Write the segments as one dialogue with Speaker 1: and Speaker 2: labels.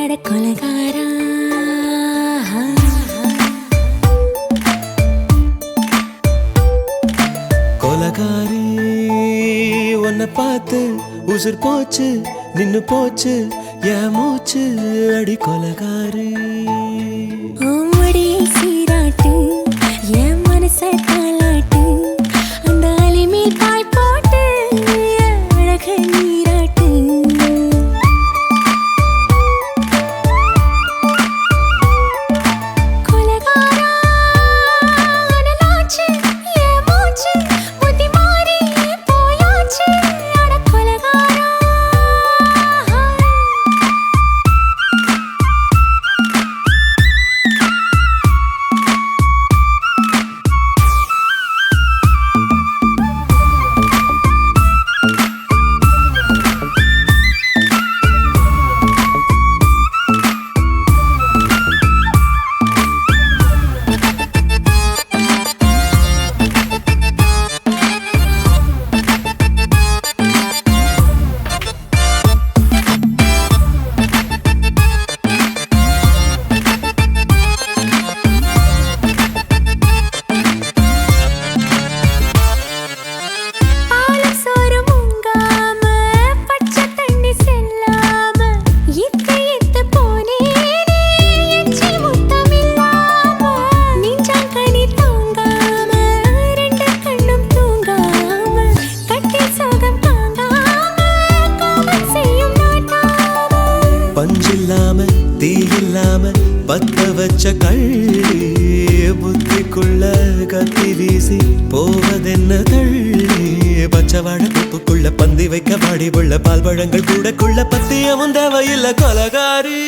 Speaker 1: அட கொலகாரா
Speaker 2: கொலகாரி உன்னை பார்த்து உசுர் போச்சு நின்னு போச்சு என் மூச்சு அடி கொலகாரி
Speaker 1: ஓமடியை சீராட்டு என் மனச தாளாட்டு அந்த அலைமேல் பாய் போட்டு அழக நீராட்டு கொலகாரா அனலாச்சு என் மூச்சு புத்தி மாறி போயாச்சு அட கொலகாரா
Speaker 2: பஞ்சில்லாம தீயில்லாம பத்த வச்ச கள்ளி புத்திக்குள்ள கத்தி வீசி போவதென்ன தள்ளி பச்சவாட குப்புக்குள்ள பந்தி வைக்க பாடி உள்ள பால் பழங்கள் கூடக்குள்ள பத்தியமும் தேவையில்லை கொலகாரி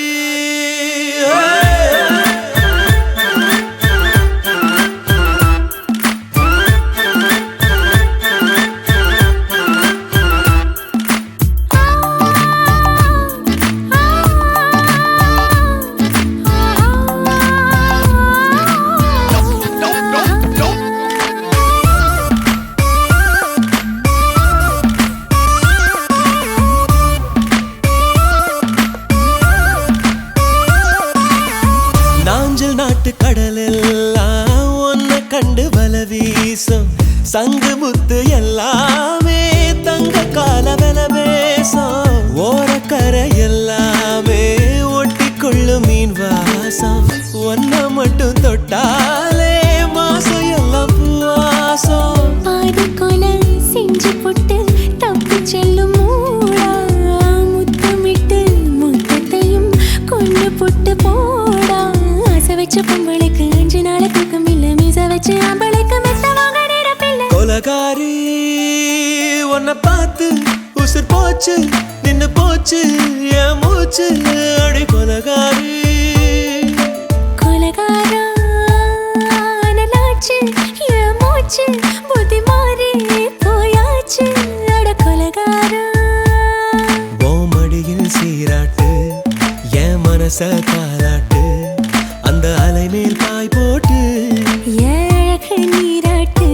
Speaker 2: நாட்டு கடலெல்லாம் ஒன்ன கண்டு வல வீசும் சங்கு முத்து எல்லாமே தங்க கால வெல பேசும் ஓரக்கரை எல்லாமே ஒட்டி கொள்ளும் மீன் வாசம் ஒன்ன மட்டும் தொட்டாலே மாசம் எல்லாம் பூவாசம்
Speaker 1: பாதி கொலை செஞ்சு போட்டு தப்பி செல்லும் மூடா முத்தமிட்டு முத்தத்தையும் கொண்டு போட்டு போடா வச்ச பொம்பளைக்கு 5 நாள் தூக்கம் இல்ல மீச வச்சு ஆம்பளைக்கு மெத்த வாங்க நேரமில்ல
Speaker 2: கொலகாரி உன்னை பார்த்து உசுர் போச்சு நின்னு போச்சு என் மூச்சு அடி கொலகாரி
Speaker 1: கொலகாரா அனலாச்சு என் மூச்சு புத்தி மாறி போயாச்சு அட கொலகாரா
Speaker 2: ஓமடியில் சீராட்டு என் மனச தாளாட்டு அந்த அலை மேல் பாய் போட்டு
Speaker 1: அழக நீராட்டு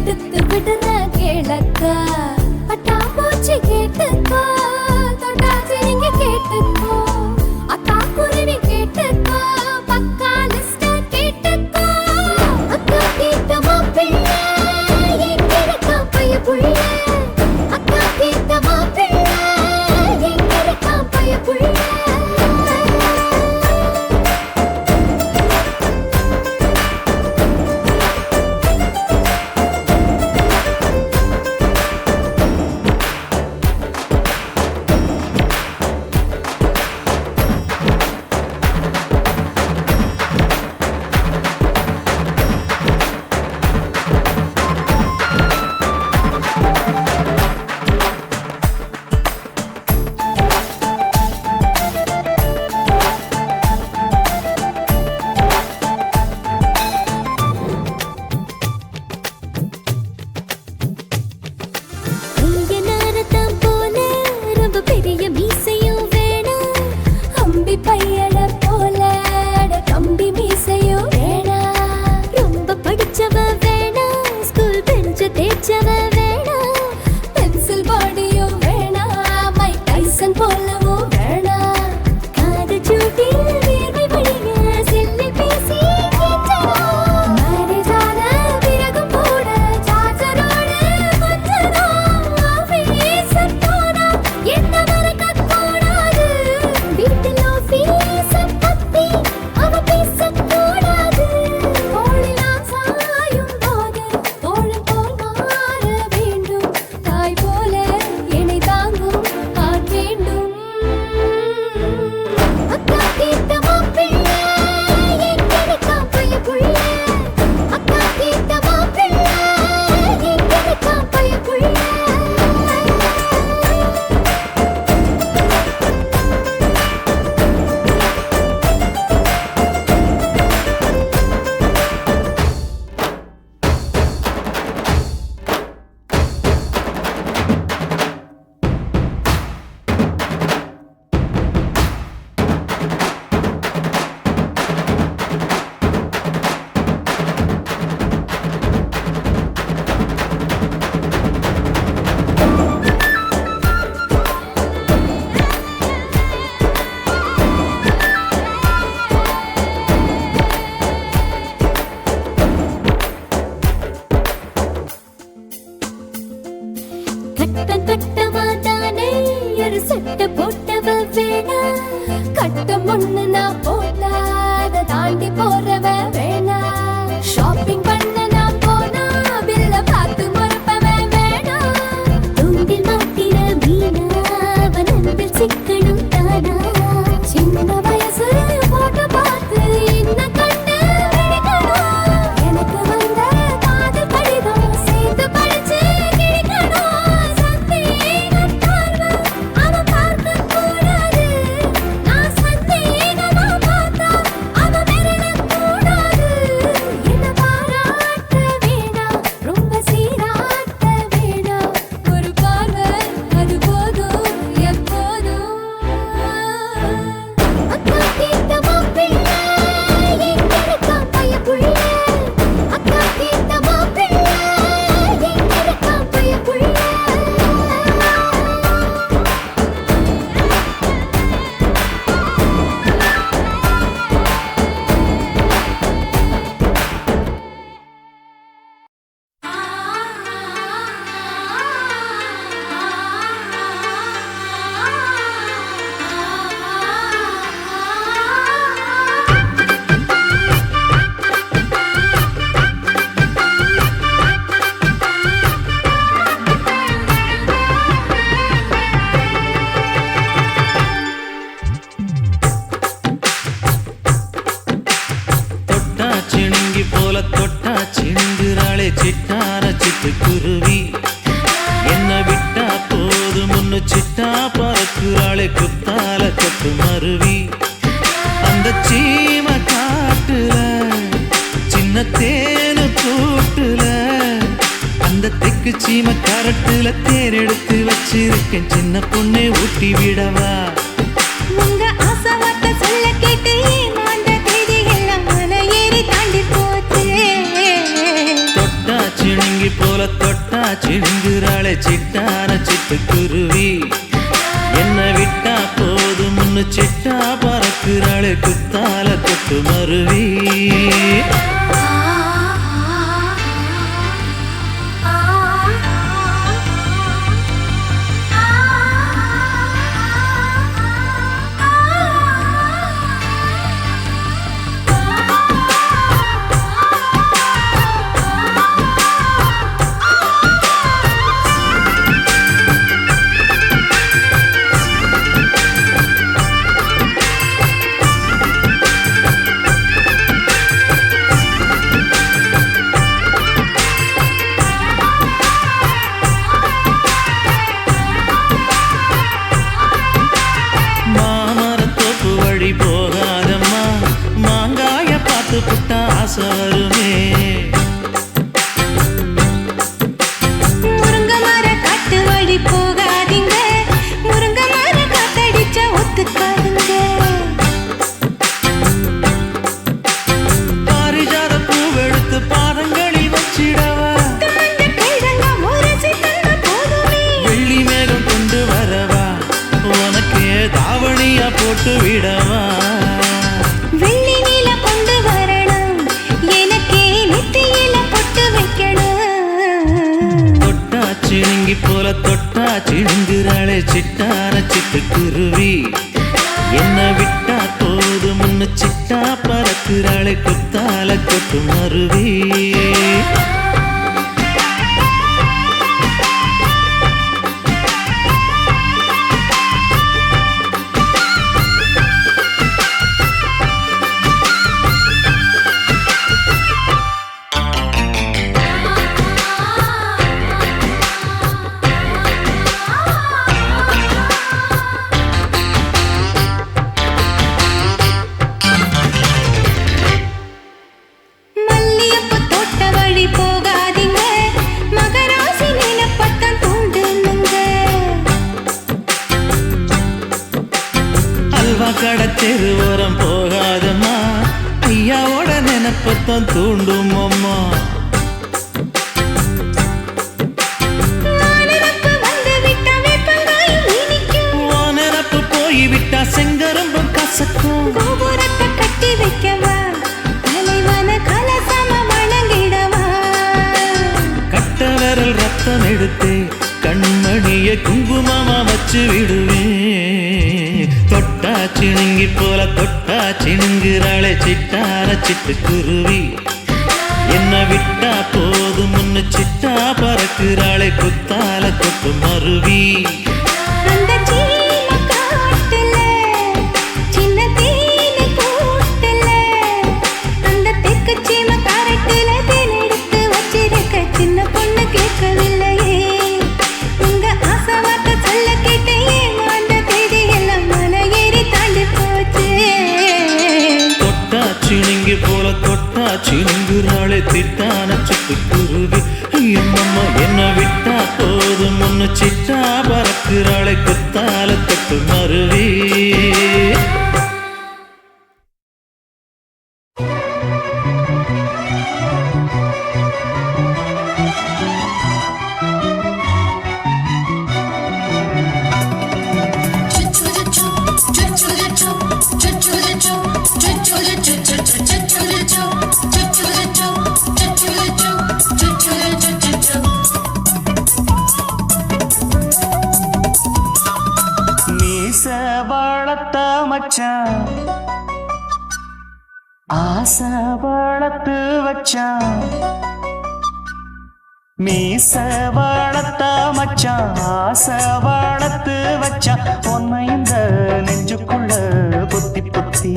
Speaker 1: எடுத்து விடுற கேளக்கா பட்டாம்பூச்சி கேட்டுக்கோ தொட்டாச்சி நீங்க கேட்டுக்கோ அக்கா குருவி கேட்டுக்கோ பக்கா லிஸ்ட கேட்டுக்கோ அக்கா கேட்ட மாப்பிள்ளை எங்க இருக்கா பைய புள்ள அக்கா கேட்ட மாப்பிள்ளை எங்க இருக்கா பைய புள்ள
Speaker 2: சிட்டுக்குருவி என்ன விட்டா போதும் முன்னு சிட்டா பறக்குறாளே குத்தால கொத்து மருவி அந்த சீம காட்டுல சின்ன தேனு கூட்டுல அந்த தெக்கு சீம கரட்டுல தேர் எடுத்து வச்சிருக்கேன் சின்ன பொண்ணே ஊட்டி விடவா
Speaker 1: உங்க ஆசை வார்த்தை சொல்ல கேட்டு மாண்ட தேதி எல்லாம் மலை ஏறி தாண்டி போச்சு
Speaker 2: தொட்டா சிணுங்கி போல
Speaker 3: முன்னு சிட்டா பறக்குறாளே குத்தால கொட்டு மருவி போகாதம்மா மாங்காய பார்த்து புட்டா ஆசை வருமே
Speaker 1: முருங்க மர காட்டு வழி போகாதீங்க முருங்க மர காத்தடிச்சா ஒத்துக்காதுங்க
Speaker 3: பாரிஜாத பூவெடுத்து பாதங்களில் வச்சிடவா வெள்ளி மேகம் கொண்டு வரவா உனக்கு தாவணியா போட்டு விடவா
Speaker 1: வெள்ளி நீல கொண்டு வரணும் எனக்கே நெத்தியில பொட்டு வைக்கணும்
Speaker 3: தொட்டா சிணுங்கி போல தொட்டா சிணுங்குறாளே சிட்டான சிட்டுக்குருவி என்ன விட்டா போது முன்னு சிட்டா பறக்குறாளே குத்தால கொட்டு மருவி கடத்தெரு ஓரம் போகாதம்மா ஐயாவோட நினைப்பத்தான் தூண்டும் அம்மா நினப்பு போய்விட்டா செங்கரும்பும் கசக்கும்
Speaker 1: கோபுரத்தை கட்டி வைக்கவா தலைவன கலசம வணங்கிடவா
Speaker 3: கட்ட விரல் ரத்தம் எடுத்து கண்மணிய குங்குமமா வச்சு விடுவேன் தொட்டா சிணுங்கி போல தொட்டா சிணுங்குறாளே சிட்டார சிட்டுக்குருவி என்ன விட்டா போது முன்னு சிட்டா பறக்குறாளே குத்தால கொட்டு மருவி
Speaker 1: அந்த சீம காட்டுல சின்ன தேனி கூட்டுல அந்த தெற்கு சீம காரட்டுல தேன் எடுத்து வச்சிருக்க சின்ன பொண்ணு கேட்கவில்லையே உங்க ஆசை வார்த்தை சொல்ல கேட்டேன் அந்த தேதி எல்லாம் மலை ஏறி தாண்டி போச்சு
Speaker 3: தொட்டா சிணுங்கி போல தொட்டா சிணுங்குறாளே திட்டான சிட்டுக்குருவி அம்மம்மா என்ன விட்டா போது முன்னு சிட்டா பறக்குறாளே குத்தால கொட்டு மருவி மச்சான் ஆசை வளர்த்து வச்சான் மீச வளர்த்த மச்சான் ஆசை வளர்த்து வச்சான் உன்னை இந்த நெஞ்சுக்குள்ள பொத்தி பொத்தி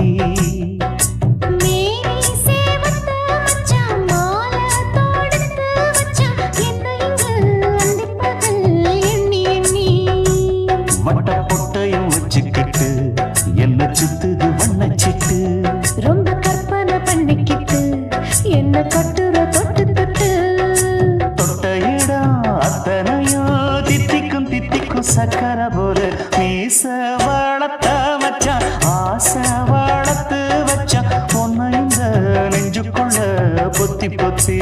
Speaker 3: வட்ட பொட்டையும் வச்சுக்கிட்டு என்ன சுத்துது வண்ணச்சிட்டு
Speaker 1: ரொம்ப கற்பனை பண்ணிக்கிட்டு என்ன கட்டுற தொட்டு தொட்டு
Speaker 3: தொட்ட இடம் அத்தனையோ தித்திக்கும் தித்திக்கும் சக்கரை போல மீச வளர்த்த மச்சான் ஆசை வளர்த்து வச்சான் உன்னை இந்த நெஞ்சுக்குள்ள பொத்தி பொத்தி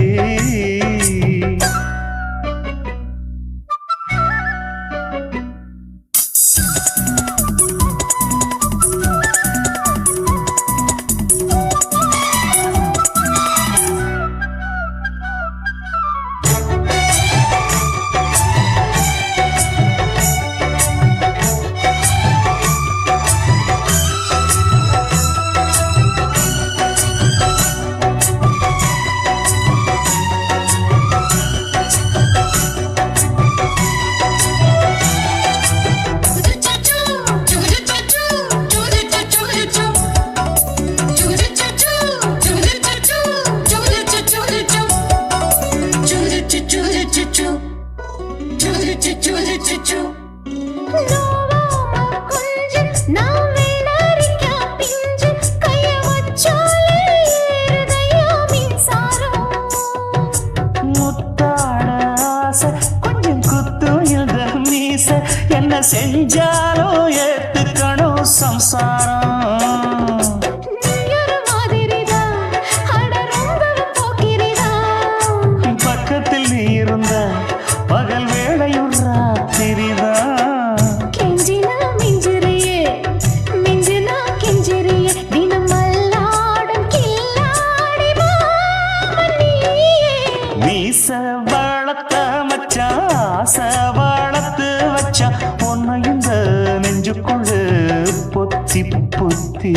Speaker 3: புத்தி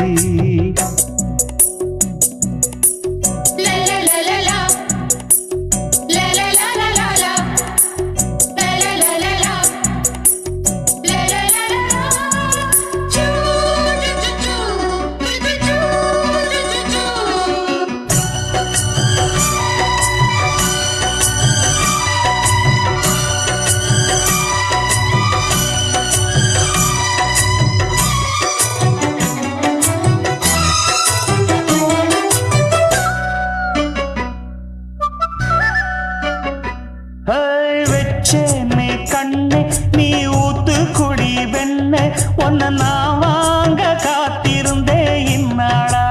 Speaker 3: வெச்சேனே கண்ணே நீ ஊத்து குடி வெண்ணே ஒன்ன நான் வாங்க காத்திருந்தே இந்நாளா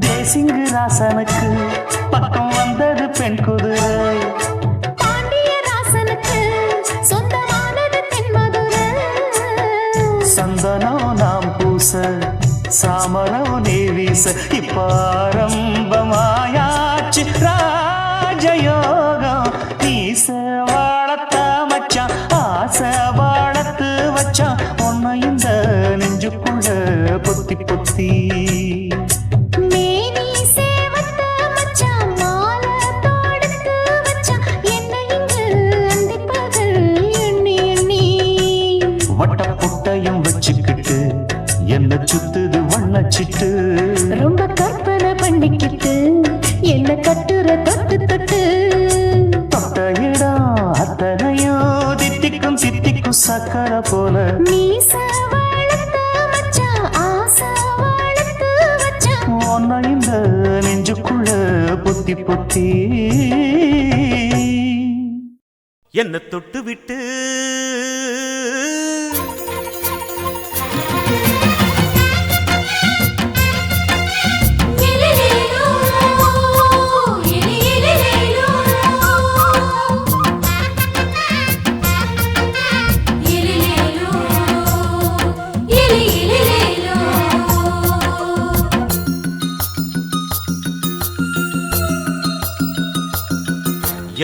Speaker 3: தேசிங்கு ராசனுக்கு பக்கம் வந்தது பெண் குதிரை சந்தனம் நாம் பூச சாமரம் நீ வீச இப்பாரம்பமாயாச்சு ராஜயோகம் நீச வாழத்த மச்சான் ஆசை வாழத்து வச்சான் உன்னை இந்த நெஞ்சுக்குள்ள பொத்தி பொத்தி வச்சுக்கிட்டு என்ன சுத்துது வண்ணச்சிட்டு
Speaker 1: ரொம்ப கற்பனை பண்ணிக்கிட்டு என்ன கட்டுற தொட்டு தொட்டு
Speaker 3: தொட்ட இடம் அத்தனையோ தித்திக்கும் தித்திக்கும் சக்கரை போல ஒன்ன இந்த நெஞ்சுக்குள்ள பொத்தி பொத்தி என்ன தொட்டு விட்டு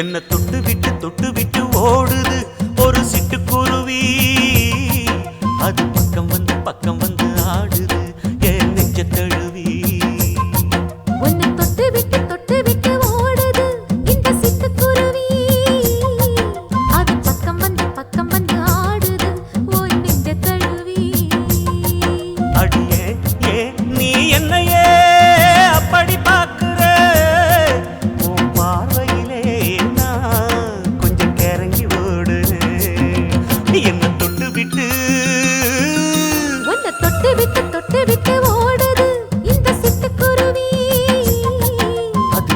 Speaker 3: என்ன தொட்டு விட்டு ஓடுது ஒரு சிட்டுக்குருவி அது பக்கம் வந்து ஆடுது என் நெஞ்ச தழுவி
Speaker 1: உன்னை தொட்டு விட்டு ஓடுது இந்த சிட்டுக்குருவி அது பக்கம் வந்து ஆடுது உன் நெஞ்ச தழுவி
Speaker 3: அடியே ஏ நீ என்னையே அப்படி பார்க்கிற உன் பார்வையிலே கொஞ்சம் கிறங்கி ஓடு என்ன தொட்டு விட்டு
Speaker 1: உன்னை தொட்டு விட்டு ஓடுது இந்த சிட்டுக்குருவி
Speaker 3: அது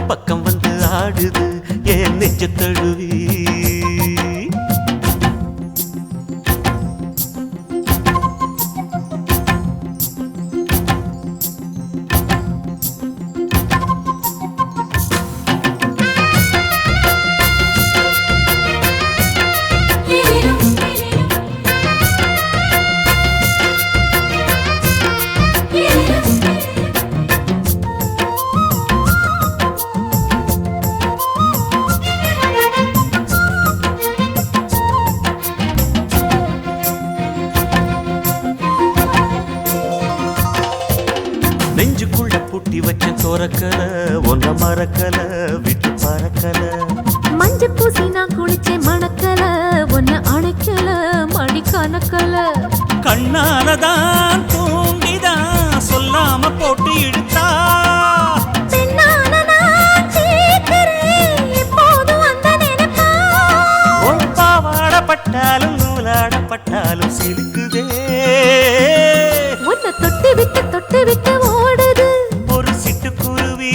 Speaker 3: பக்கம் வந்து ஆடுது என் நெஞ்ச தழுவி நெஞ்சுக்குள்ள பூட்டி வச்ச தோரக்கல ஒன்ன மறக்கல விட்டு பறக்கல
Speaker 1: மஞ்ச பூசி நான் குளிச்சேன் மணக்கல ஒன்ன அணைக்கல மணி கணக்கல
Speaker 3: கண்ணாலதான் தூங்கிதான் சொல்லாம போட்டு இழுத்தா பாவாடப்பட்டாலும் நூலாடப்பட்டாலும் சிலுக்குதே
Speaker 1: உன்னை தொட்டு விட்டு ஓடுது
Speaker 3: ஒரு சிட்டுக்குருவி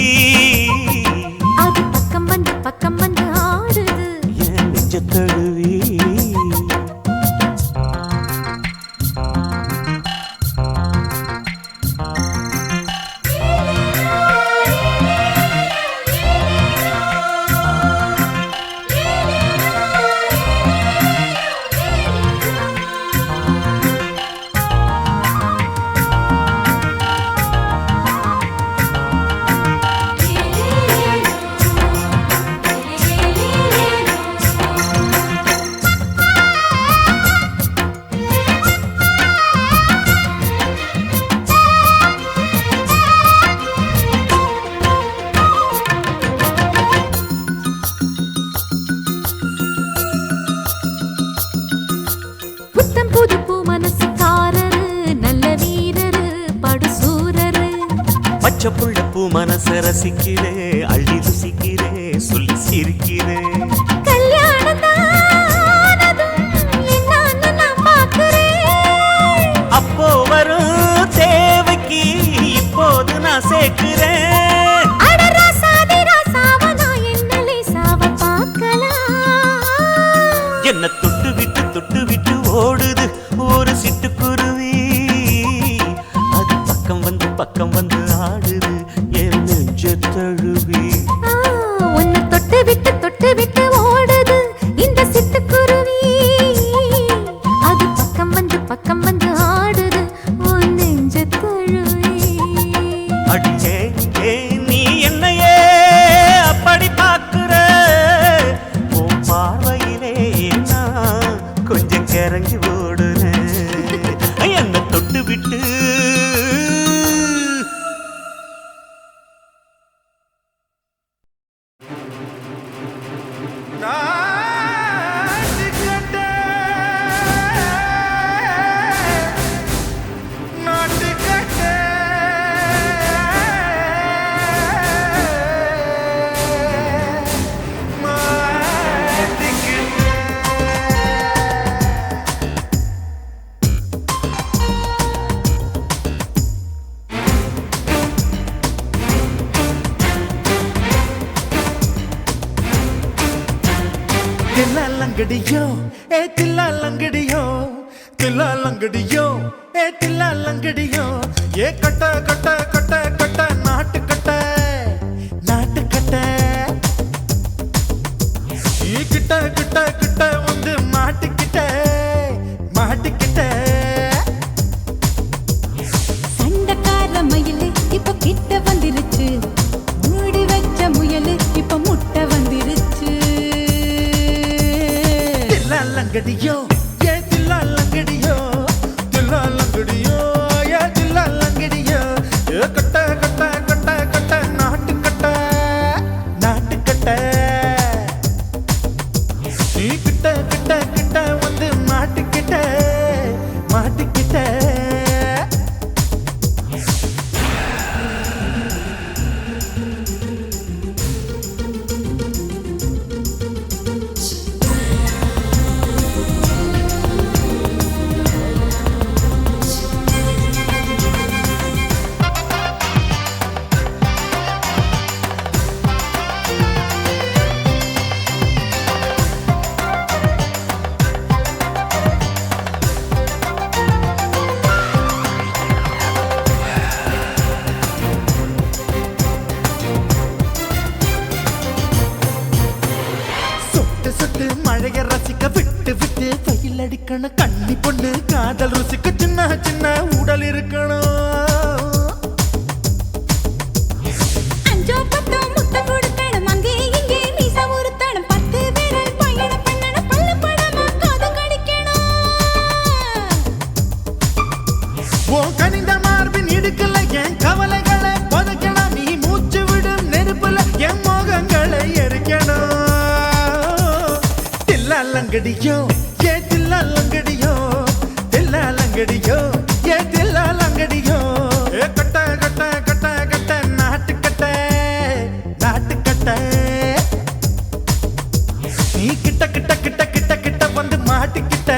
Speaker 1: அது பக்கம் வந்து ஆடுது
Speaker 3: என் நெஞ்ச தழுவி
Speaker 2: ரசிக்கிறே அள்ளி ருசிக்கிறே சொல்லி சிரிக்கிறே அப்போ வரும் தேவைக்கு இப்போது நான் சேர்க்கிறேன் என்ன தொட்டு விட்டு ஓடுது ஒரு சிட்டுக்குருவி அது பக்கம் வந்து ஆடுது என் நெஞ்ச தழுவி
Speaker 1: உன்னை தொட்டு விட்டு ஓடுது இந்த சிட்டுக்குருவி அது பக்கம் வந்து ஆடுது உன் நெஞ்ச தழுவி
Speaker 2: அடியே நீ என்னையே அப்படி பார்க்கிற உன் பார்வையிலே நான் கொஞ்சம் கிறங்கி ஓடுறேன் என்ன தொட்டு விட்டு
Speaker 3: தில்லாலங்கடியோ தில்லாலங்கடியோ தில்லாலங்கடியோ தில்லாலங்கடியோ கட்ட நாட்டு கட்ட கிட்ட வந்து மாட்டிக்கிட்ட
Speaker 1: சண்டக்கார மயிலு இப்ப கிட்ட வந்துருச்சு மூடி வச்ச முயலு இப்ப முட்டை வந்துருச்சு
Speaker 3: தில்லாலங்கடியோ தில்லாலங்கடியோ தில்லாலங்கடியோ தில்லாலங்கடியோ கட்ட நாட்டு கட்ட நீ கிட்ட வந்து மாட்டிக்கிட்ட மழைய ரசிக்க விட்டு வெயில் அடிக்கணும் கண்ணி பொண்ணு காதல் ருசிக்க சின்ன உடல் இருக்கணும் கனிந்த மார்பின் இடுக்கல என் கவலைகளை புதைக்கணும் நீ மூச்சு விடும் நெருப்புல என் மோகங்களை எரிக்கணும் தில்லாலங்கடியோ தில்லாலங்கடியோ தில்லாலங்கடியோ கட்ட நாட்டு கட்ட நீ கிட்ட வந்து மாட்டிக்கிட்ட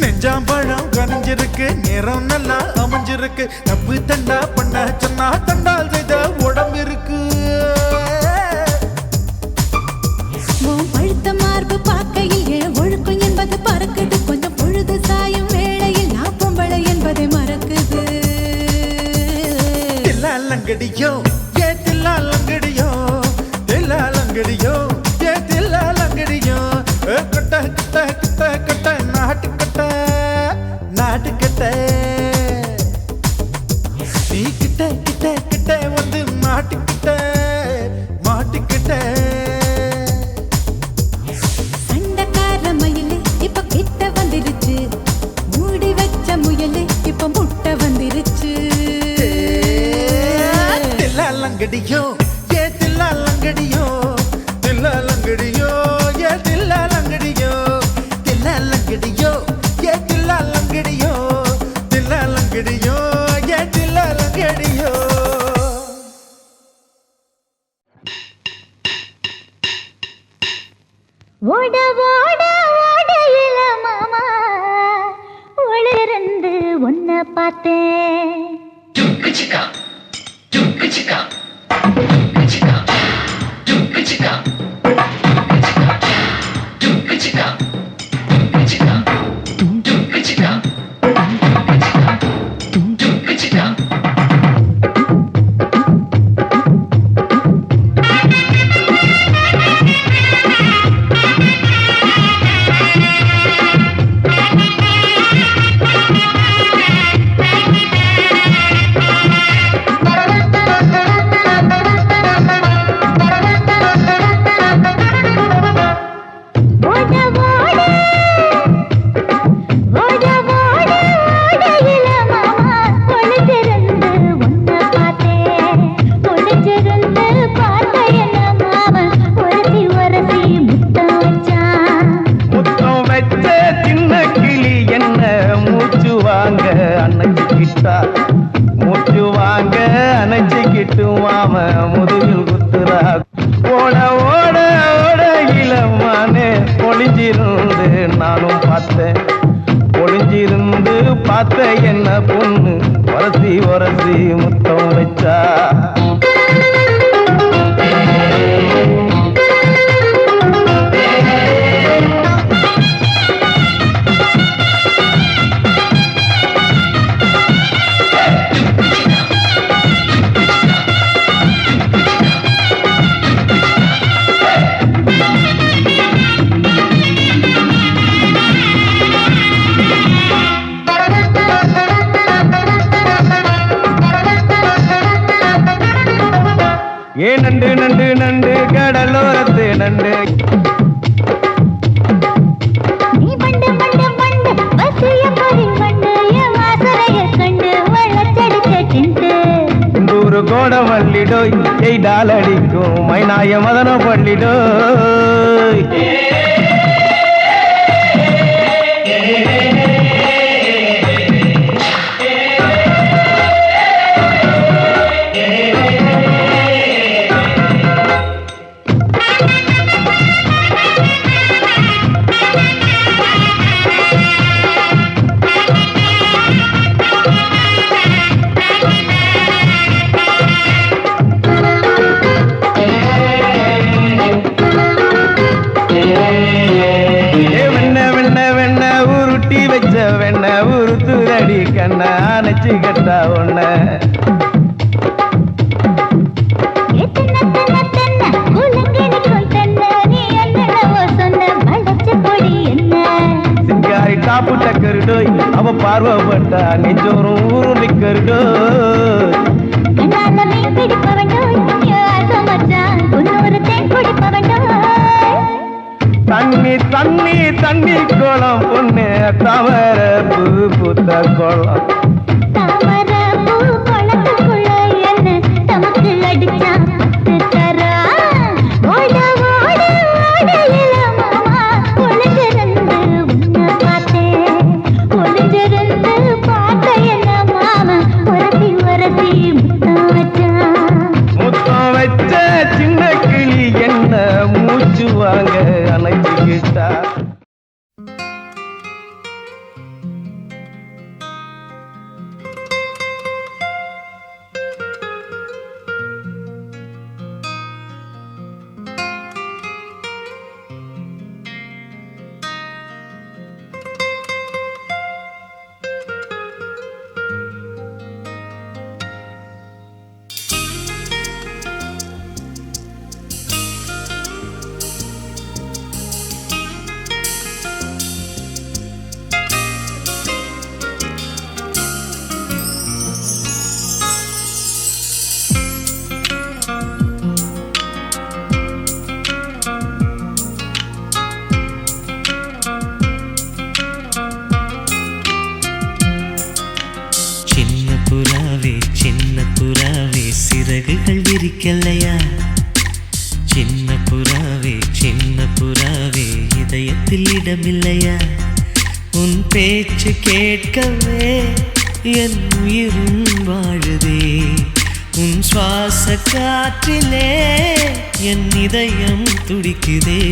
Speaker 3: நெஞ்சாம்பழம் கனிஞ்சிருக்கு நேரம் நல்லா அமைஞ்சிருக்கு தப்பு தண்டா பண்ண சொன்னா தண்டால் செய்த உடம்பு இருக்கு
Speaker 1: பழுத்த மார்பு பார்க்கையில் ஒழுக்கம் என்பது பறக்குது கொஞ்சம் பொழுது சாயும் வேளை
Speaker 3: தில்லாலங்கடியோ ஏ தில்லாலங்கடியோ தில்லாலங்கடியோ ஏ தில்லாலங்கடியோ கட்ட கட்ட கட்ட கட்ட நாட்டுக்கட்ட நீ கிட்ட கிட்ட கிட்ட வந்து மாட்டிக்கிட்ட
Speaker 1: சண்டக்கார மயிலு இப்ப கிட்ட வந்துருச்சு, மூடி வச்ச முயலு இப்ப முட்டை வந்துருச்சு.
Speaker 3: தில்லாலங்கடியோ ஏ தில்லாலங்கடியோ தில்லாலங்கடியோ ஏ தில்லாலங்கடியோ தில்லாலங்கடியோ ஏ தில்லாலங்கடியோ தில்லாலங்கடியோ ஏ தில்லாலங்கடியோ.
Speaker 4: ஓட ஓட ஓடையில மாமா ஒளிருந்து உன்னை பார்த்தேன்.
Speaker 5: மூச்சு வாங்க அணைச்சிக்கிட்டு மாம முதுகில் குத்துறா. ஓட ஓட ஓட இளமானே ஒளிஞ்சிருந்து நானும் பார்த்தேன். ஒளிஞ்சிருந்து பார்த்த என்ன பொண்ணு உரசி உரசி முத்தம் வச்சா. ஏ நண்டு நண்டு நண்டு கடலோரத்து நண்டு.
Speaker 4: நீ பண்டு பண்டு பண்டு வசிய பறி பண்டு என் வாசரைய கண்டு வளச்சடிச்ச சிண்டு.
Speaker 5: நூறு கோட மல்லிடோய் எய்டால் அடிக்கும் மைனாய மதன பள்ளிடோய். வெண்ண உருத்துரடி கண்ண அணைச்சி கட்டா ஒண்ண. சிங்காரி டாப்பு டக்கருடோய் அவ பார்வப்பட்டா நெஞ்சோறும் ஊரு நிக்கருடோய். தண்ணி தண்ணி தண்ணி கோலம் பொண்ணு தவற பூ பூத்த கோலம்.
Speaker 4: தாமர பூ குளத்துக்குள்ள என்ன தமக்கு அடிச்சா தரா. ஓட ஓட ஓடையில மாமா ஒளிஞ்சிருந்து உன்னை பார்த்தேன். ஒளிஞ்சிருந்து பார்த்த என்ன மாமா உரசி உரசி முத்தம் வச்சான்.
Speaker 5: முத்தம் வச்ச சின்ன கிளி என்ன மூச்சு வாங்க அணைச்சிக்கிட்டா.
Speaker 2: புறாவே சிறகுகள் விரிக்கலையா சின்ன புறாவே இதயத்தில் இடமில்லையா உன் பேச்சு கேட்கவே என் உயிரும் வாழுதே உன் சுவாச காற்றிலே என் இதயம் துடிக்குதே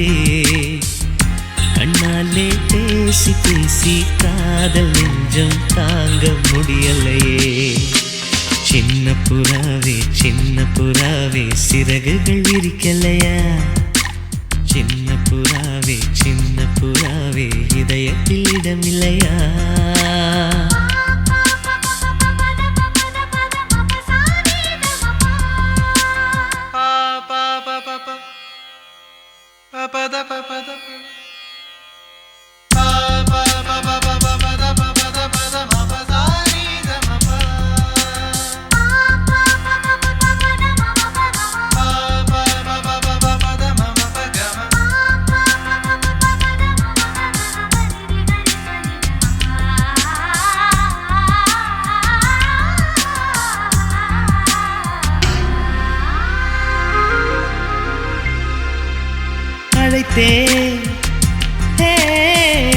Speaker 2: கண்ணாலே பேசி பேசி காதல் நெஞ்சம் தாங்க முடியலையே சின்ன புறாவே சிறகுகள் விரிக்கலையா சின்ன புறாவே இதயத்தில் இடமில்லையா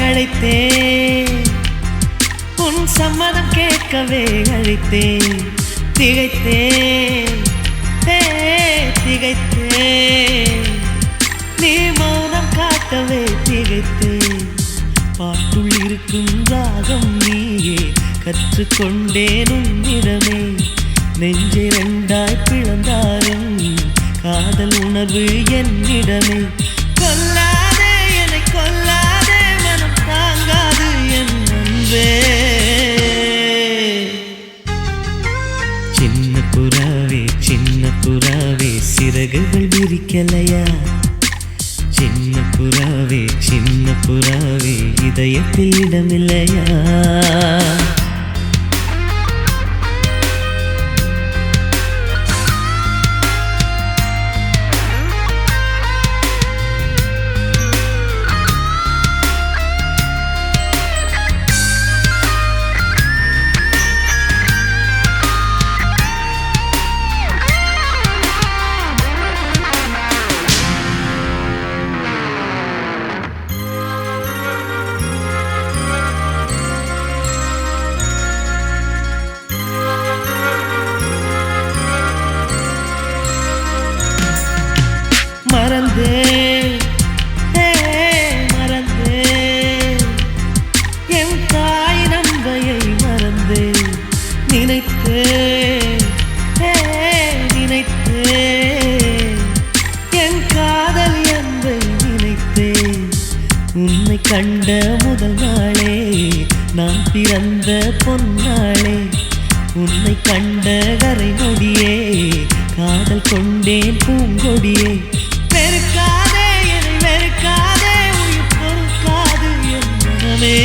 Speaker 2: அழைத்தேன் உன் சம்மதம் கேட்கவே அழைத்தேன் திகைத்தேன் நீ மௌனம் காட்டவே திகைத்தேன் பாட்டுள் இருக்கும் ராகம் நீயே கற்றுக்கொண்டேன் உன்னிடமே நெஞ்சை ரெண்டாய் பிளந்தாலும் காதல் உணர்வு என்னிடமே கொல்லாதே என்னை கொல்லாதே மனம் தாங்காது என் அன்பே சின்ன புறாவே சிறகுகள் விரிக்கலையா சின்ன புறாவே இதயத்தில் இடமில்லையா மறந்தே என் தாய் நம்பையை மறந்தே நினைத்தே என் காதல் என்பை நினைத்தே உன்னை கண்ட முதல் நாளே நான் பிறந்த பொன்னாளே உன்னை கண்ட கரை நொடியே காதல் கொண்டேன் பூங்கொடியே வெறுக்காதே என்னை வெறுக்காதே உயிர் பொறுக்காது என் மனமே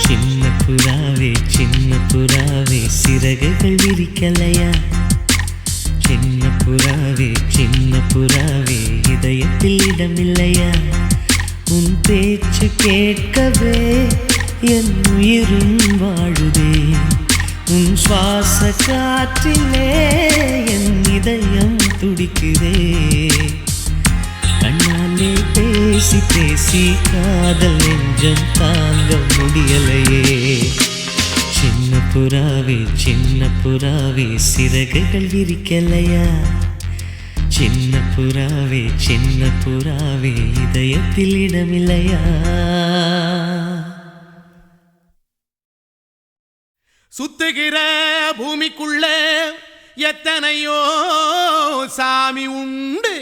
Speaker 2: சின்ன புறாவே சிறகுகள் விரிக்கலையா சின்ன புறாவே இதயத்தில் இடமில்லையா உன் பேச்சு கேட்கவே என் உயிரும் வாழுதே உன் சுவாச காற்றிலே என் இதயம் துடிக்குதே கண்ணாலே பேசி பேசி காதல் நெஞ்சம் தாங்க முடியலையே சின்ன புறாவே சிறகுகள் விரிக்கலையா சின்ன புறாவே இதயத்தில் இடமில்லையா
Speaker 3: சுத்துகிற பூமிக்குள்ள எத்தனையோ சாமி உண்டு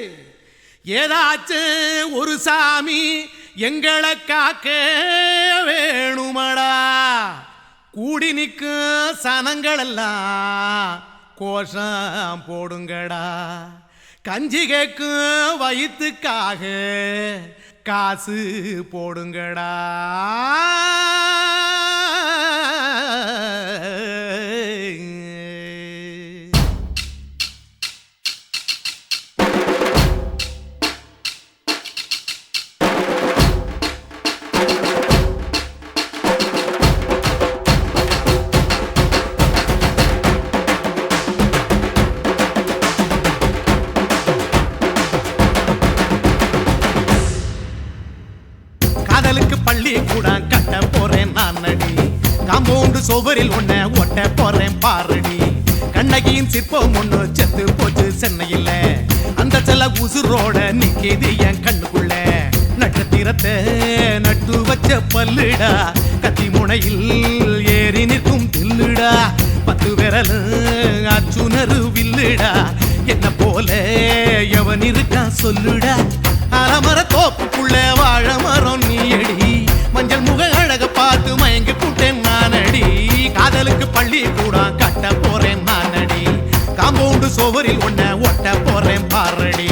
Speaker 3: ஏதாச்சும் ஒரு சாமி எங்களை காக்க வேணுமடா கூடி நிற்கும் சனங்களெல்லாம் கோஷம் போடுங்கடா கஞ்சி கேக்கும் வயிற்றுக்காக காசு போடுங்கடா நான் நடி காம்பவுண்டு சோவரில் ஒன்ன ஒட்ட போறேன் பாரடி கண்ணகியின் சிற்பம் ஒண்ணு செத்து போச்சு சென்னையில் அந்த செல்ல உசுரோட நிக்கிது என் கண்ணுக்குள்ள நட்சத்திரத்தை நட்டு வச்ச பல்லுடா கத்தி முனையில் ஏறி நிற்கும் தில்லுடா 10 விரல் அச்சுணரு வில்லுடா என்ன போல எவன் இருக்கான் சொல்லுடா அலமர தோப்புக்குள்ள வாழ மரம் நீயடி மஞ்சள் முக அழக பார்த்து மயங்கி புட்டேன் நானடி காதலுக்கு பள்ளி கூட கட்ட போறேன் நானடி காம்பவுண்டு சோவரில் ஒன்ன ஒட்ட போறேன் பாரடி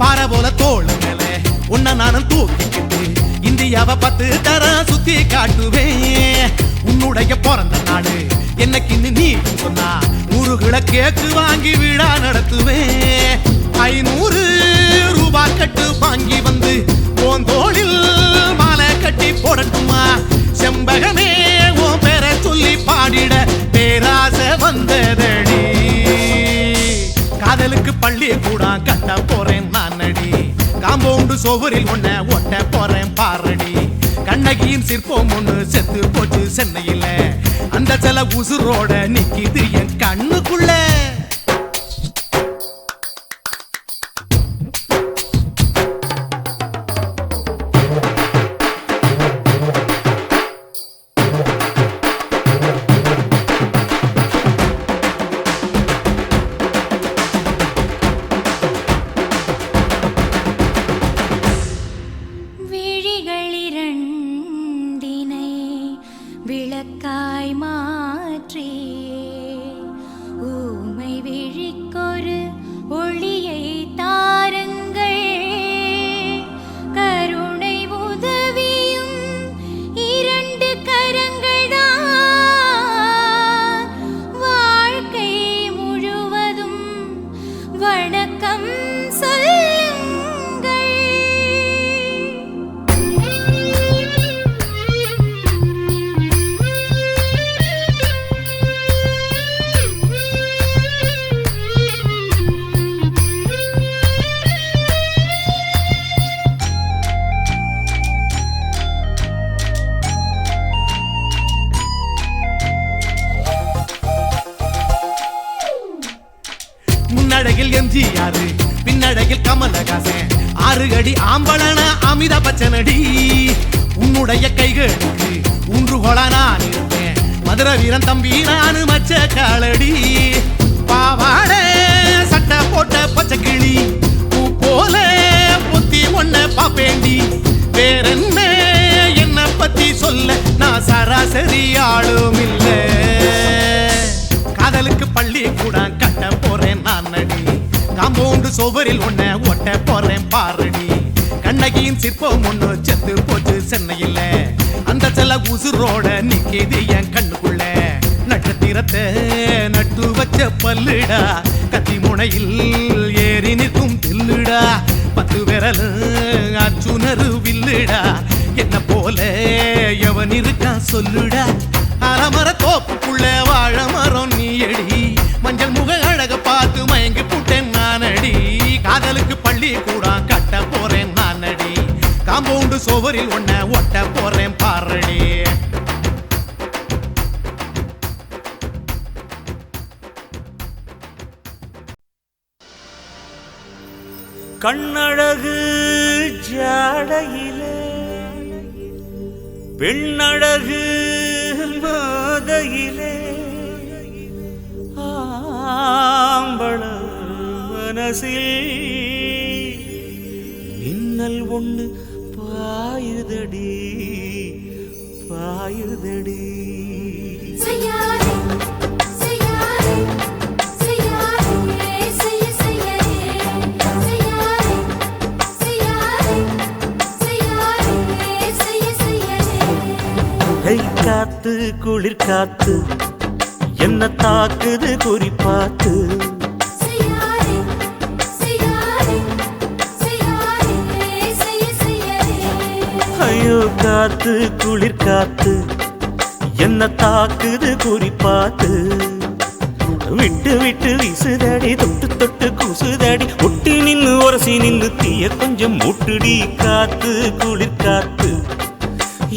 Speaker 3: பாறை போல தோள் மேல உன்ன நானும் தூக்கிக்கிட்டு இந்தியாவை 10 தரம் சுத்தி காட்டுவேன் உன்னுடைய பிறந்த நாடு என்னைக்கு நீ சொன்னா 100 கிலோ கேக்கு வாங்கி விழா நடத்துவேன் 500 ரூபாய் கட்டு வாங்கி வந்து உன் தோளில் மாலை கட்டி போடட்டுமா செம்பகமே உன் பேரை சொல்லி பாடிட பேராசை வந்ததடி காதலுக்கு பள்ளி கூட கட்ட போறேன் நானடி காம்பவுண்டு சோவரில் ஒன்ன ஒட்ட போறேன் பாரடி கண்ணகியின் சிற்பம் ஒண்ணு செத்து போச்சு சென்னையில் அந்த சில உசுரோட நிக்கிது என் கண்ணுக்குள்ள
Speaker 1: விளக்காய் மாற்றி ஊமை விழிக்கொரு ஒளியை தாருங்கள் கருணை உதவியும் 2 கரங்கள் தான் வாழ்க்கை முழுவதும் வணக்கம்
Speaker 3: முன்னழகில் எம்ஜிஆர் பின்னழகில் கமலஹாசன் 6 அடி ஆம்பளன அமிதாப் பச்சனடி உன்னுடைய கைகளுக்கு ஊன்றுகோலா நான் இருப்பேன் மதுரை வீரன் தம்பி நானு மச்ச காலடி பாவாட சட்டை போட்ட பச்சை கிளி பூ போல பொத்தி ஒன்ன பாப்பேண்டி வேறென்ன என்ன பத்தி சொல்ல நான் சராசரி ஆளும் இல்ல காதலுக்கு பள்ளி கூட கட்ட போறேன் நானடி காம்பவுண்டு சோவரில் ஒன்ன ஒட்ட போறேன் பாரடி கண்ணகியின் சிற்பம் ஒண்ணு செத்து போச்சு சென்னையில் அந்த செல்ல உசுரோட நிக்கிது என் கண்ணுக்குள்ள நட்சத்திரத்தை நட்டு வச்ச பல்லுடா கத்தி முனையில் ஏறி நிற்கும் தில்லுடா 10 விரல் அச்சுணரு வில்லுடா என்ன போல எவன் இருக்கான் சொல்லுடா அலமர தோப்புக்குள்ள வாழ மரம் நீயடி மஞ்சள் முக அழக பார்த்து மயங்கி புட்டேன் நானடி காதலுக்கு பள்ளி கூட கட்ட போறேன் நானடி காம்பவுண்டு சோவரில் ஒன்ன ஒட்ட போறேன் பாரடி
Speaker 2: கண்ணழகு ஜாடையிலே பெண்ணழகு மாதையிலே ஆம்பள மனசில் மின்னல் ஒண்ணு பாயுதடி பாயுதடி காத்து குளிர் காத்து என்ன தாக்குது குறி பார்த்து காத்து குளிர் காத்து என்ன தாக்குது குறிப்பாத்து விட்டு விட்டு வீசுதடி தொட்டு தொட்டு கூசுதடி ஒட்டி நின்னு உரசி நின்னு தீய கொஞ்சம் முட்டுடி காத்து குளிர் காத்து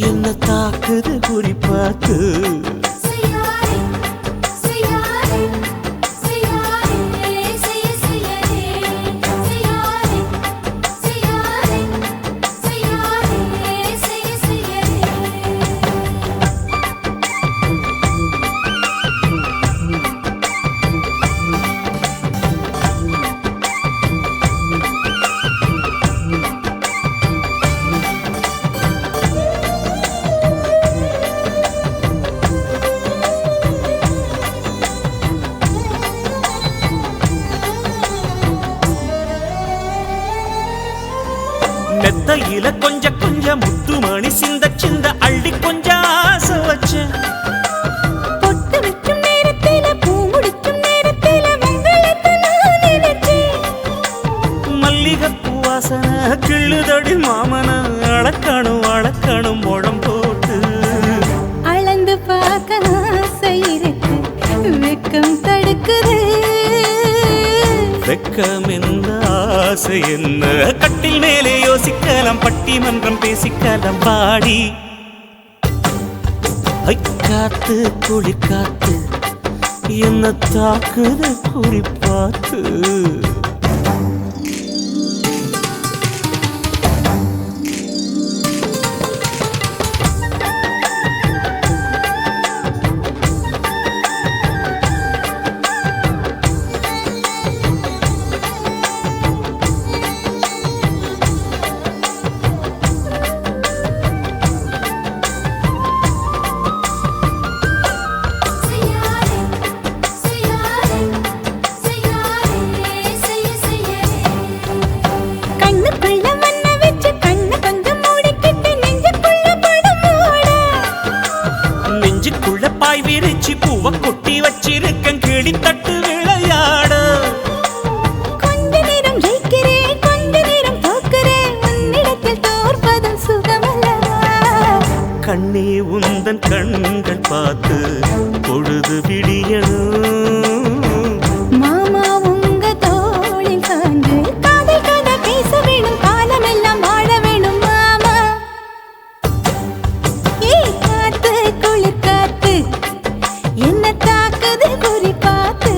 Speaker 2: என்ன தாக்குது குறிப்பாத்து மெத்தையில கொஞ்ச முத்துமணி சிந்த சிந்த அள்ளி கொஞ்சம் ஆசை வச்ச
Speaker 1: பொட்டு வைக்கும் நேரத்தில பூ முடிக்கும் நேரத்தில மங்களத்தை நான் நினைச்சேன்
Speaker 2: மல்லிகைப்பூ வாசனை கிள்ளுதடி மாமன அளக்கணும் முழம் போட்டு
Speaker 1: அளந்து பார்க்க ஆசை இருக்கு வெக்கம் தடுக்குது
Speaker 2: வெக்கம் என்ன ஆசை என்ன கட்டில் மேலே யோசிக்கலாம் பட்டிமன்றம் பேசிக்கலாம் பாடி காத்து குளிர் காத்து என்ன தாக்குது குறிப்பாத்து பாய் விரிச்சி பூவ கொட்டி வச்சிருக்கேன் கிளி தட்டு விளையாட
Speaker 1: கொஞ்ச நேரம் ஜெயிக்கிறேன் கொஞ்ச நேரம் தோக்கிறேன் உன்னிடத்தில் தோற்பதும் சுகமல்லவா
Speaker 2: கண்ணே உந்தன் கண்கள் பார்த்து பொழுது விடியணும்
Speaker 1: மாமா உங்க தோளில் சார்ந்து காதல் கதை பேச வேணும் காலமெல்லாம் வாழ வேணும் மாமா காத்து குளிர் காத்து என்ன தாக்குது குறிப்பாத்து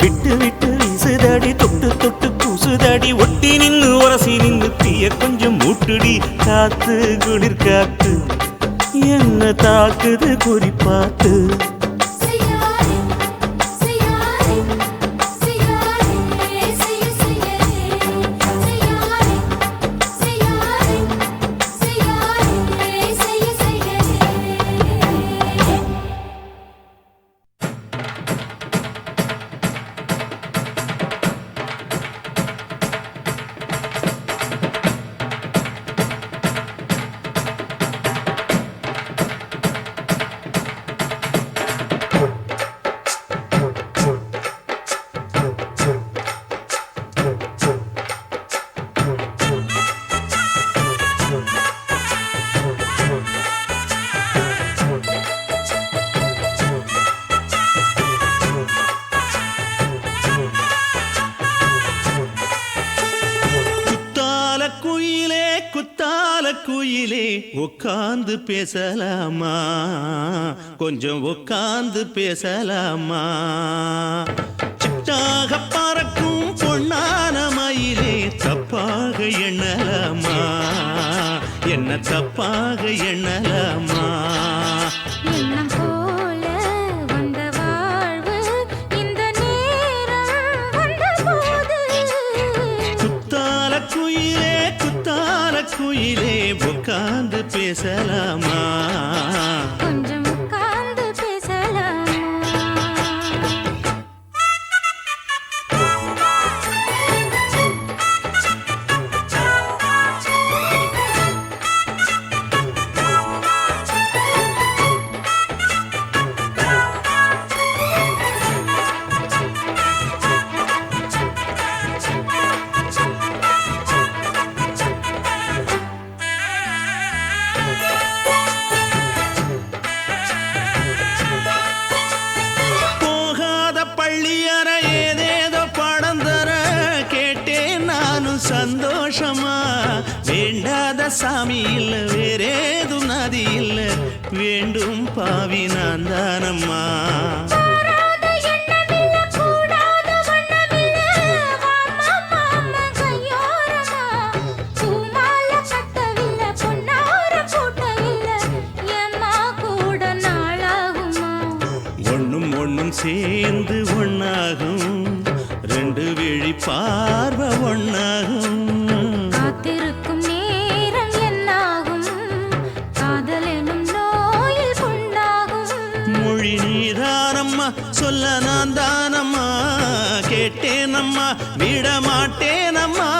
Speaker 2: விட்டு விட்டு வீசுதடி தொட்டு தொட்டு கூசுதடி ஒட்டி நின்னு உரசி நின்னு தீய கொஞ்சம் மூட்டுடி காத்து குளிர் காத்து என்ன தாக்குது குறிப்பாத்து குயிலே உட்கார்ந்து பேசலாமா கொஞ்சம் உட்கார்ந்து பேசலாமா சிட்டாக பறக்கும் பொன்னான மயிலே தப்பாக எண்ணலாமா என்ன தப்பாக எண்ணலாமா
Speaker 1: எண்ணம் போல வந்த வாழ்வு இந்த நேரம் வந்தபோது
Speaker 2: குத்தால குயிலே உட்கார்ந்து பேசலாமா
Speaker 1: கொஞ்சம் உட்கார்ந்து பேசலாமா
Speaker 6: சந்தோஷமா வேண்டாத சாமி இல்ல வேறேதும் நதி இல்ல வேண்டும் பாவி நான் தானம்மா சேர்ந்து ஒன்னாகும் ரெண்டு விழி பார்வை ஒன்னாகும்
Speaker 1: காத்திருக்கும் நேரம் என்னாகும் காதல் எனும் நோயில் புண்ணாகும்
Speaker 6: மொழி நீதானம்மா சொல்ல நான் தானம்மா கேட்டேனம்மா விட மாட்டேனம்மா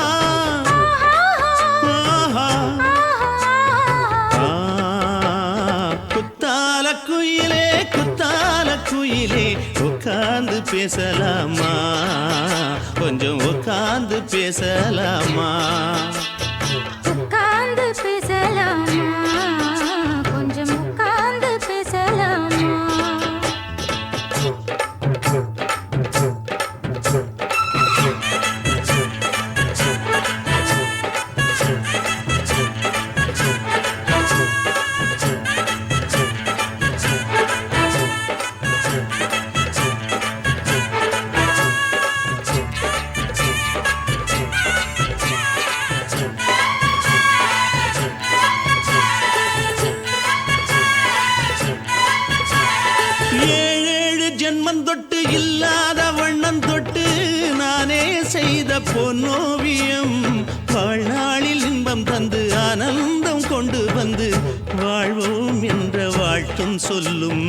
Speaker 6: குத்தால குயிலே குத்தால குயிலே உட்கார்ந்து பேசலாமா கொஞ்சம் உட்கார்ந்து பேசலாமா
Speaker 1: உட்கார்ந்து பேசலாமா கொஞ்சம் உட்கார்ந்து பேசலாமா
Speaker 6: தொட்டு இல்லாத வண்ணம் தொட்டு நானே செய்த பொன்னோவியம் வாழ்நாளில் இன்பம் தந்து ஆனந்தம் கொண்டு வந்து வாழ்வோம் என்ற வாழ்த்தும் சொல்லும்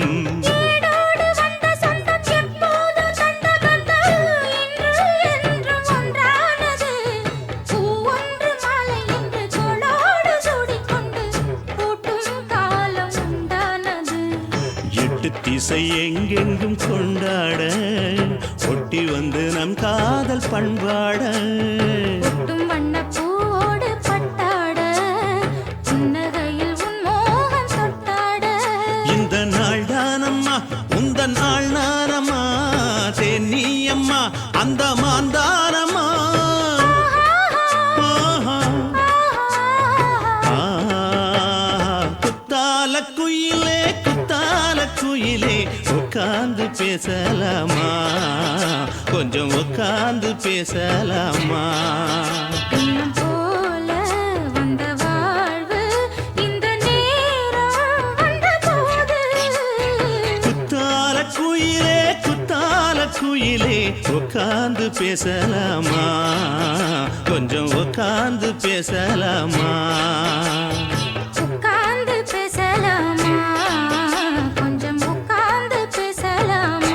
Speaker 6: திசை எங்கெங்கும் கொண்டாட ஒட்டி வந்து நம் காதல் பண்பாட
Speaker 1: வண்ண பூவோடு பட்டாட புன்னகையில் உன் மோகம் தொட்டாட
Speaker 6: இந்த நாள் தானம்மா உந்த நாள் நானம்மா தென்னியம்மா அந்த மாந்தானம்மா குத்தால குயிலே குத்தால குயிலே உட்கார்ந்து பேசலாமா கொஞ்சம் உட்கார்ந்து பேசலாமா
Speaker 1: இன்னும் போல வந்த வாழ்வு இந்த நேரம் வந்த போது
Speaker 6: குத்தால குயிலே குத்தால குயிலே உட்கார்ந்து பேசலாமா கொஞ்சம் உட்கார்ந்து பேசலாமா
Speaker 1: உட்கார்ந்து பேசலாமா கொஞ்சம் உட்கார்ந்து பேசலாமா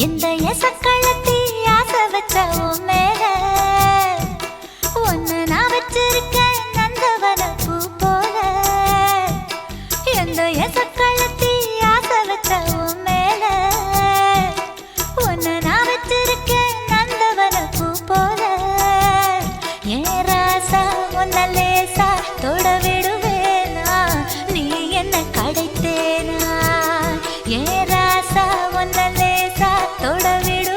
Speaker 4: இந்த எசக்களத்தி ஆசை வச்ச உன் மேல ஒன்னு நான் வச்சிருக்கேன் நந்தவன பூ போல இந்த எசக்களத்தி ஆசை வச்ச உன் மேல ஒன்னு நான் வச்சிருக்கேன் நந்தவன பூ போல ஏன் ராசா உன்ன லேசா தொட விடுவேனா நீ என்ன கடைத்தேனா ஏன் ராசா உன்ன லேசா தொட விடு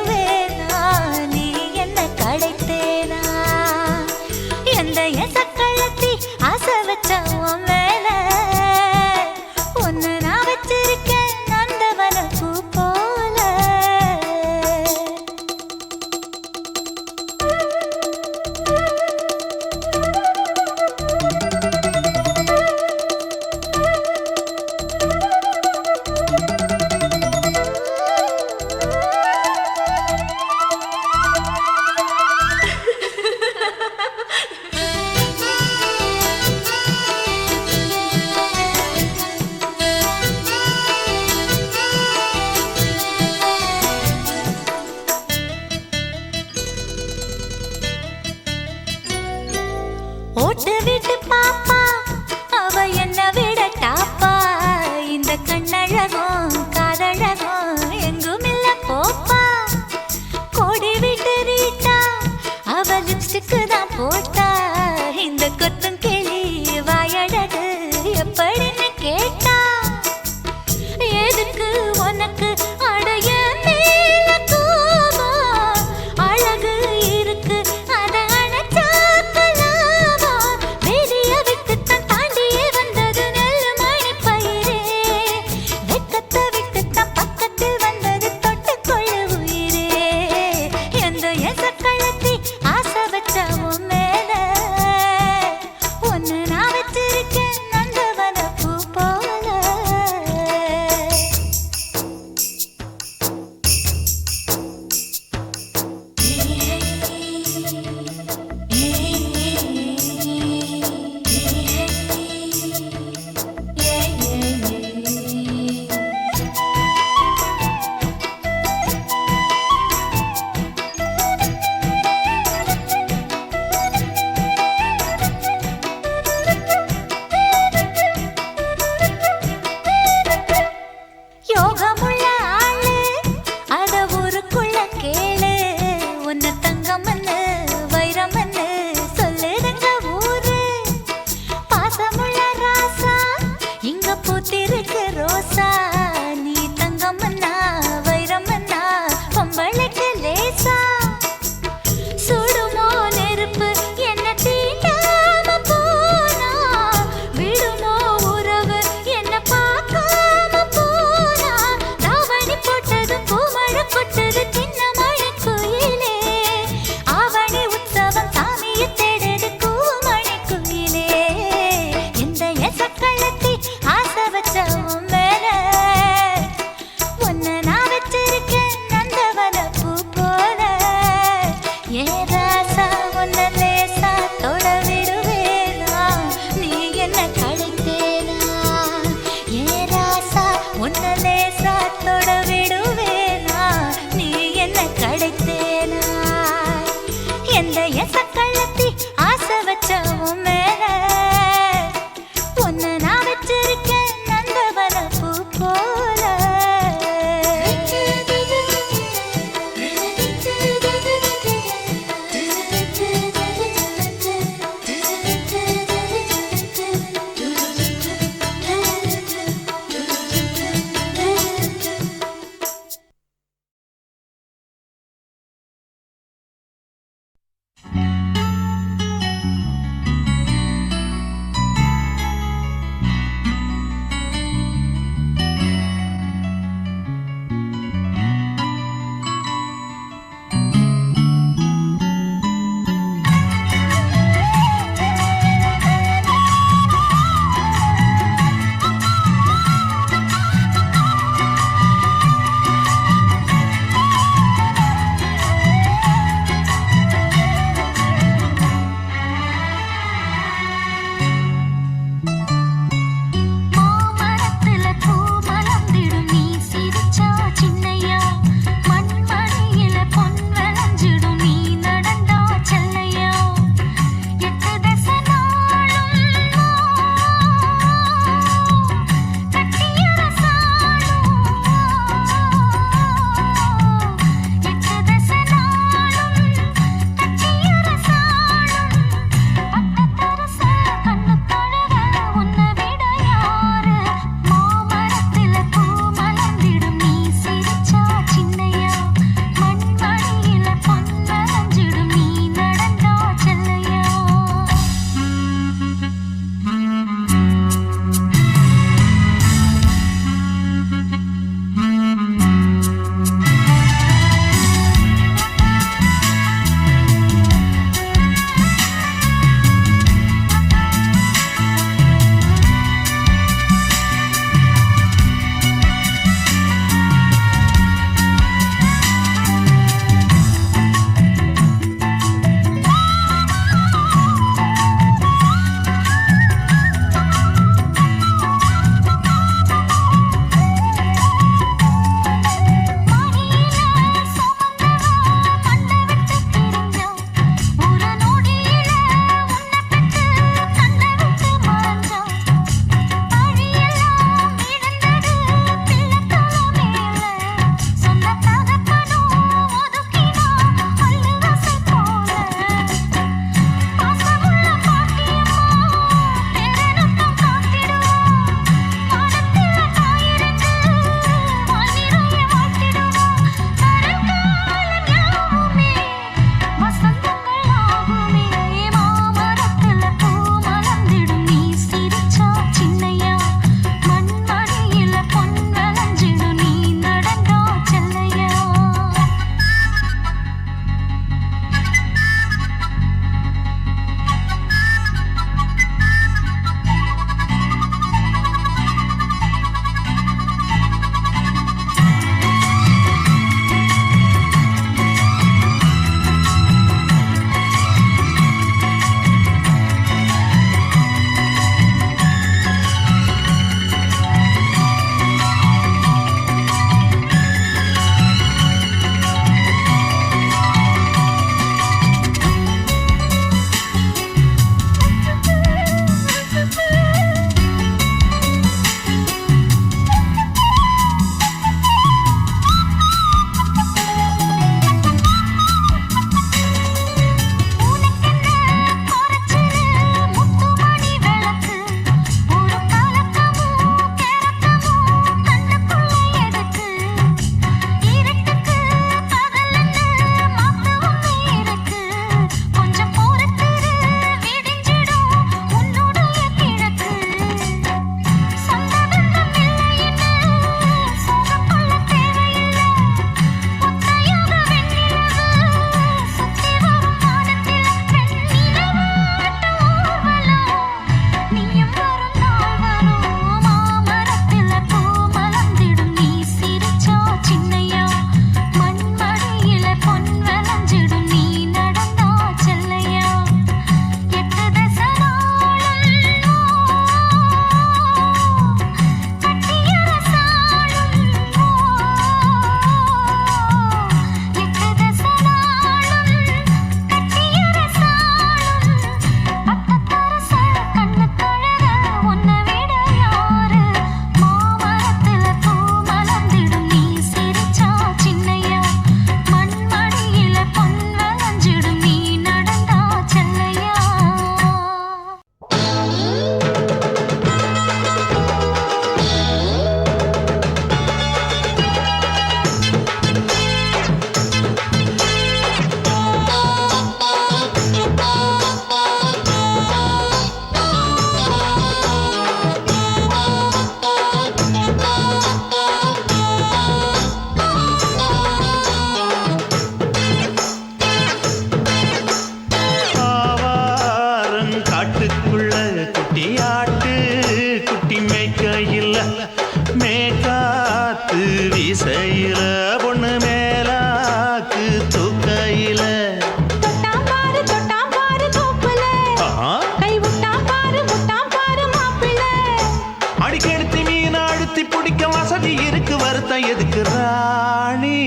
Speaker 6: வருத்தம் எதுக்கு ராணி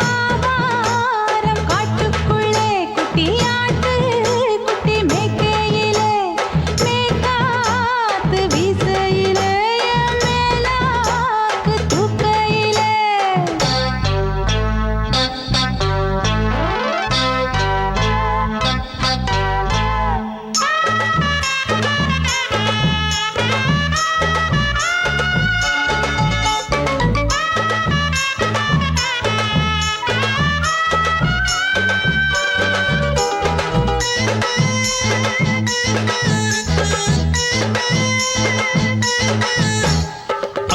Speaker 1: ஆவாரம் காட்டுக்குள்ளே குட்டியாட்டு குட்டி மேய்க்கையிலே மேய்காத்து வீசையிலே என் மேலாக்கு தூக்கையிலே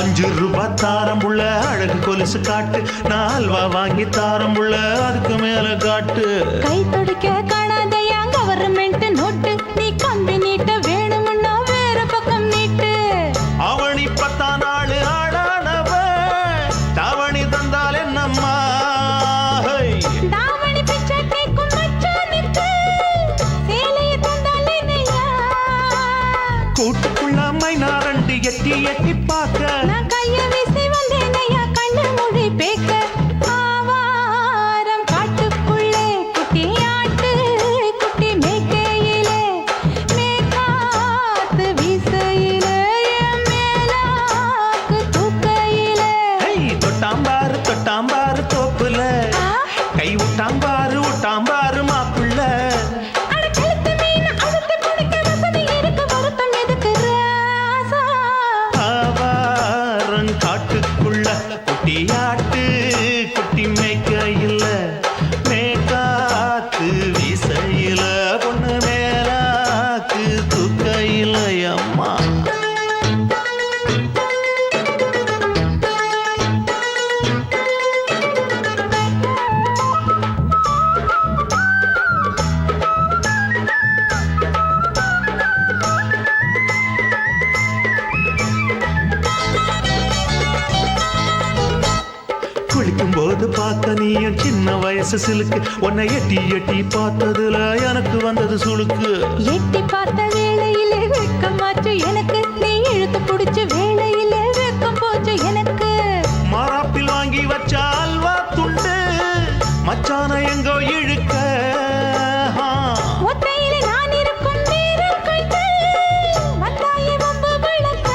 Speaker 6: ₹5 தாரம்புள்ள அழகு கொலுசு காட்டு நான் அல்வா வாங்கி தாரம்புள்ள அதுக்கு மேல காட்டு
Speaker 1: கை துடிக்க காணாதையா கவர்மெண்ட் நோட்டு நீ கம்பி நீட்ட வேணும்னா வேற பக்கம் நீட்டு
Speaker 6: அவனி 10 நாள் ஆடானவ தாவணி தந்தால் என்னம்மா
Speaker 1: தாவணி பிச்சை கேக்கும் மச்சானுக்கு சேலையை தந்தாலே நையா
Speaker 6: கூட்டுக்குள்ள மைனாரண்டி எட்டி எட்டி பார்க்க
Speaker 1: நான் கைய வீசி வந்தேன் ஐயா கண்ணு மொழி பேக்க ஆவாரம் காட்டுக்குள்ளே குட்டியாட்டு குட்டி மேய்க்கையிலே மேய்காத்து வீசையிலே என் மேலாக்கு தூக்கையிலே
Speaker 6: தொட்டாம்பாரு தோப்புல கை விட்டாம்பாரு மாப்பிள்ள
Speaker 1: அட கழுத்து மீன் அழுத்து குடிக்க வசதி இருக்கு வருத்தம் எதுக்கு ராசா
Speaker 6: ஆவாரம் காட்டுக்குள்ள குட்டியாட்டு குட்டி மேய்க்கையில மேய்காத்து வீசையில பொண்ணு மேலாக்கு தூக்கையில அம்மா குளிக்கும் போது பார்த்த நீயும் சின்ன வயசு சிலுக்கு உன்னை எட்டி எட்டி பார்த்ததுல எனக்கு வந்தது சுளுக்கு
Speaker 1: எட்டி பார்த்த வேளையிலே வெட்கமாச்சு எனக்கு நீ இழுத்து பிடிச்சு வேளையிலே வெட்கம் போச்சு எனக்கு
Speaker 6: மாறாப்பில் வாங்கி வச்ச அல்வா துண்டு மச்சான எங்கோ இழுக்க
Speaker 1: ஒத்தையிலே நான் இருக்கும் நேரம் கண்டு வந்தாயே வம்பு விளக்க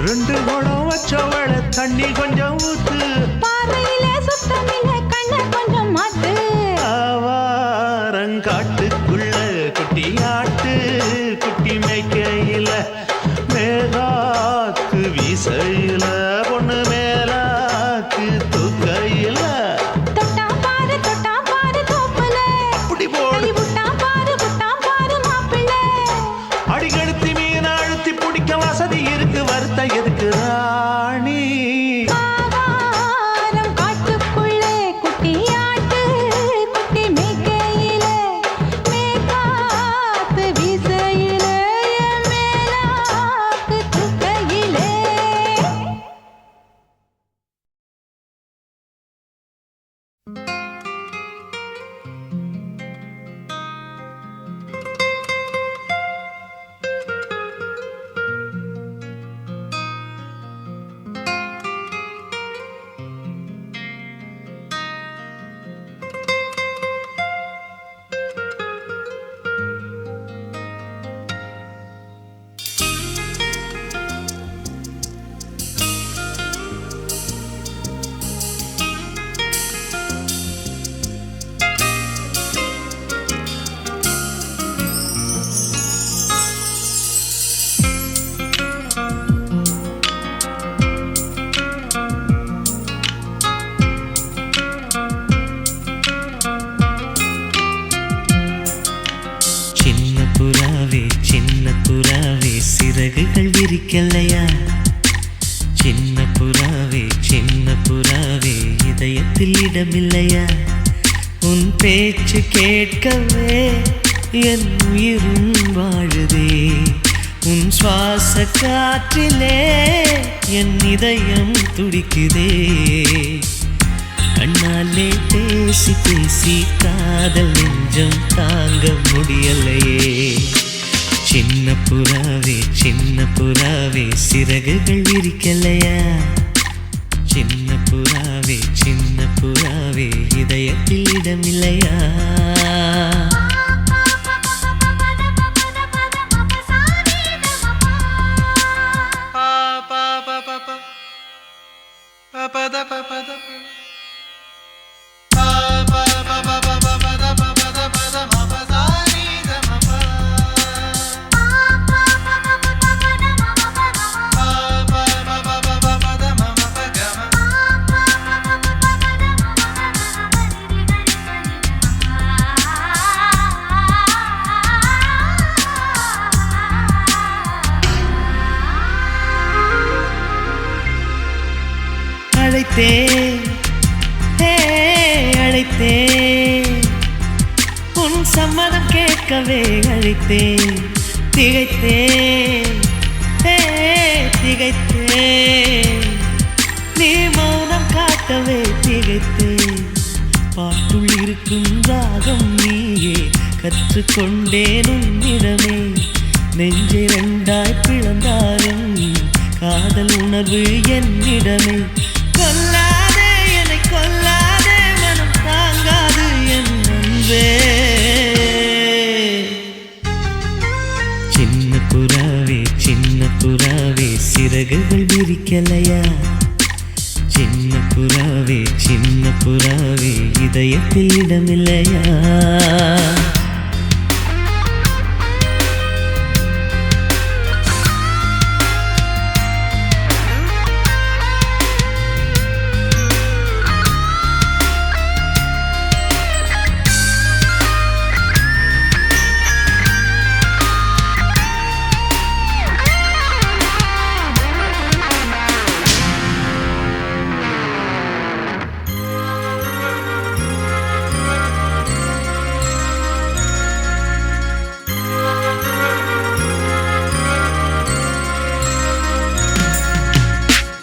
Speaker 6: 2 குடம் வச்சவள தண்ணி கொஞ்சம் ஊத்து
Speaker 1: பார்வையிலே சுத்தமில்லை கண்ணை கொஞ்சம் மாத்து
Speaker 6: ஆவாரங்காட்டுக்குள்ள குட்டியாட்டு குட்டி மேய்க்கையில மேலாக்கு வீசையில பொண்ணு மேலாக்கு தூக்கையில
Speaker 1: தொட்டாம் பாரு தோப்புல
Speaker 6: அப்படி போடு
Speaker 1: கை விட்டாம் பாரு மாப்பிள்ளை
Speaker 6: அடிக்கழுத்தி மீன் அழுத்தி பிடிக்க வசதி இருக்கு வருத்த எதுக்கு ராணி
Speaker 1: ஆவாரம் காட்டுக்குள்ளே குட்டியாட்டு குட்டி மேய்க்கையிலே மேய்காத்து வீசையிலே என் மேலாக்கு தூக்கையிலே
Speaker 2: சிறகுகள் விரிக்கலையா? சின்ன புறாவே இதயத்தில் இடமில்லையா? உன் பேச்சு கேட்கவே என் உயிரும் வாழுதே. உன் சுவாச காற்றிலே என் இதயம் துடிக்குதே. கண்ணாலே பேசி பேசி காதல் நெஞ்சம் தாங்க முடியலையே. சின்ன புறாவே சிறகுகள் விரிக்கலையா? சின்ன புறாவே இதயத்தில் இடமில்லையா? அழைத்தேன் உன் சம்மதம் கேட்கவே அழைத்தேன். திகைத்தேன் நீ மௌனம் காட்டவே திகைத்தேன். பாட்டுள் இருக்கும் ராகம் நீயே கற்றுக்கொண்டேன் உன்னிடமே. நெஞ்சை ரெண்டாய் பிளந்தாலும் காதல் உணர்வு என்னிடமே. கொல்லாதே என்னை கொல்லாதே மனம் தாங்காது என் அன்பே. சின்ன புறாவே சிறகுகள் விரிக்கலையா? சின்ன புறாவே இதயத்தில் இடமில்லையா?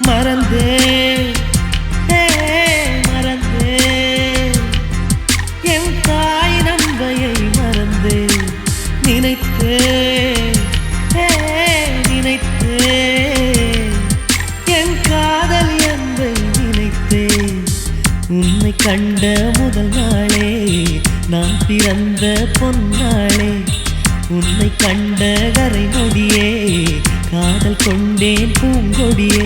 Speaker 2: மறந்தேன் என் தாய் நம்பையை மறந்தேன். நினைத்தேன் என் காதல் என்பை நினைத்தேன். உன்னை கண்ட முதல் நாளே நான் பிறந்த பொன்னாளே. உன்னை கண்ட கரை நொடியே காதல் கொண்டேன் பூங்கொடியே.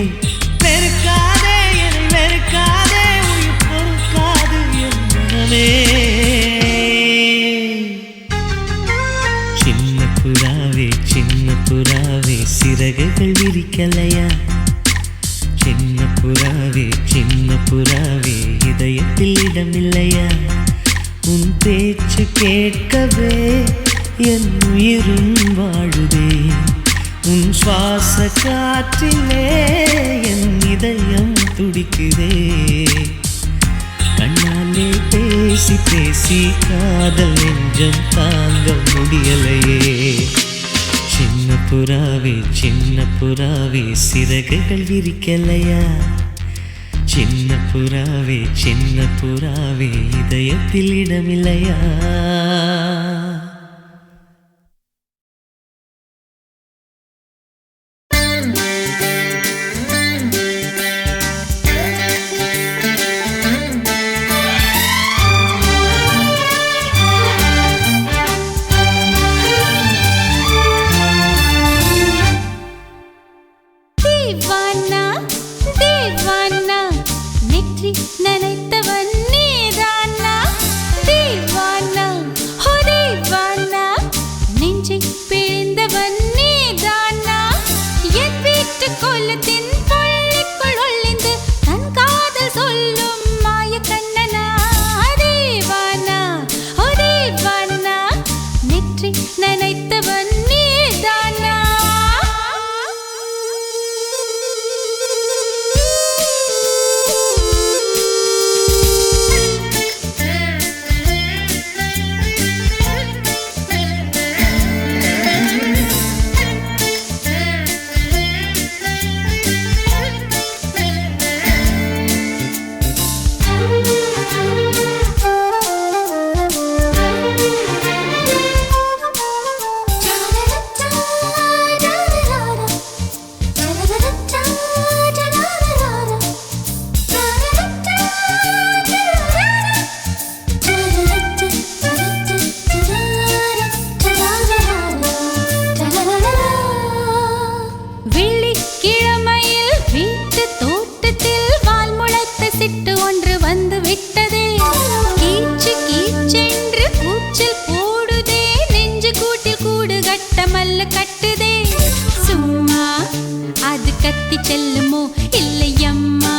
Speaker 2: வெறுக்காதே என்னை வெறுக்காதே உயிர் பொறுக்காது என் மனமே. சின்ன புறாவே சிறகுகள் விரிக்கலையா? சின்ன புறாவே இதயத்தில் இடமில்லையா? உன் பேச்சு கேட்கவே என் உயிரும் வாழுதே. உன் சுவாச காற்றிலே என் இதயம் துடிக்குதே. கண்ணாலே பேசி காதல் நெஞ்சம் தாங்க முடியலையே. சின்ன புறாவே சிறகுகள் விரிக்கலையா? சின்ன புறாவே இதயத்தில் இடமில்லையா?
Speaker 1: நினைத்தவன் நீதானா தீவானா? கத்தி செல்லுமோ இல்லையம்மா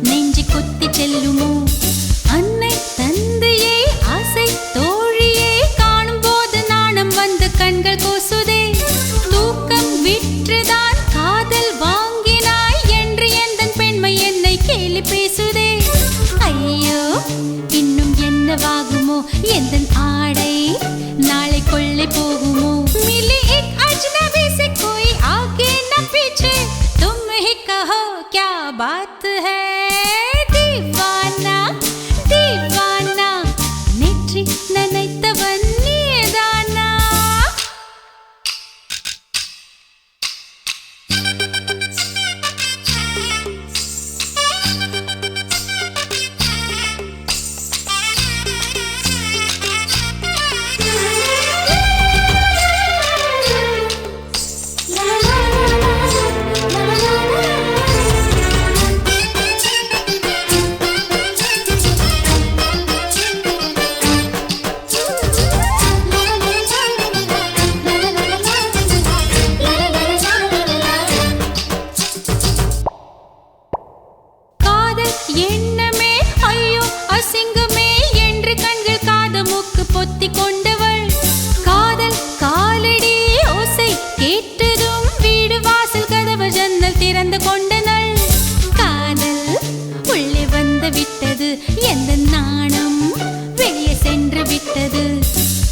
Speaker 1: நெஞ்சு கொத்தி செல்லுமோ அன்னை தந்தையே ஆசை தோழியே காணும் போது நாணம் வந்து கண்கள் கூசுதே தூக்கம் விற்றுதான் காதல் வாங்கினாய் என்று எந்தன் பெண்மை என்னை கேலி பேசுதே ஐயோ இன்னும் என்னவாகுமோ எந்தன் ஆடை நாளை கொள்ளை போகுமோ मिली एक अजनबी से कोई आगे न पीछे तुम ही कहो क्या बात है दीवाना दीवाना नेற்றி நினைத்தவன் நீதானா எண்ணமே ஐயோ அசிங்கமே என்று கண்கள் காது மூக்கு பொத்தி கொண்டவள் காதல் காலடி ஓசை கேட்டதும் வீடு வாசல் கதவு ஜன்னல் திறந்து கொண்டனள் காதல் உள்ளே வந்து விட்டது எந்த நாணம் வெளியே சென்று விட்டது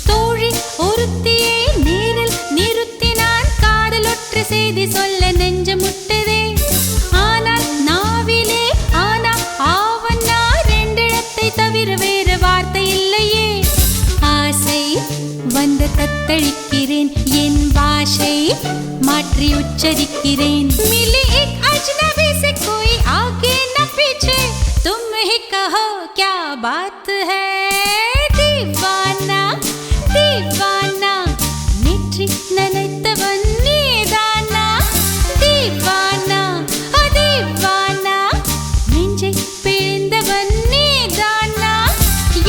Speaker 1: தோழி ஒருத்தியை நேரில் நிறுத்தினான் காதலொற்ற செய்தி சொல்ல நெஞ்சு முட்டதே ஆனால் நாவிலே ஆனா ஆவன்னா ரெண்டிடத்தை தவிர வேறு வார்த்தை இல்லையே ஆசை வந்து தத்தளிக்கிறேன் என் பாஷை மாற்றி உச்சரிக்கிறேன் मिली एक अजनबी से कोई आगे न पीछे तुम ही कहो क्या बात है दीवाना दीवाना नेற்றி நினைத்தவன் நீதானா दीवाना दीवाना நெஞ்சை பிழிந்தவன் நீதானா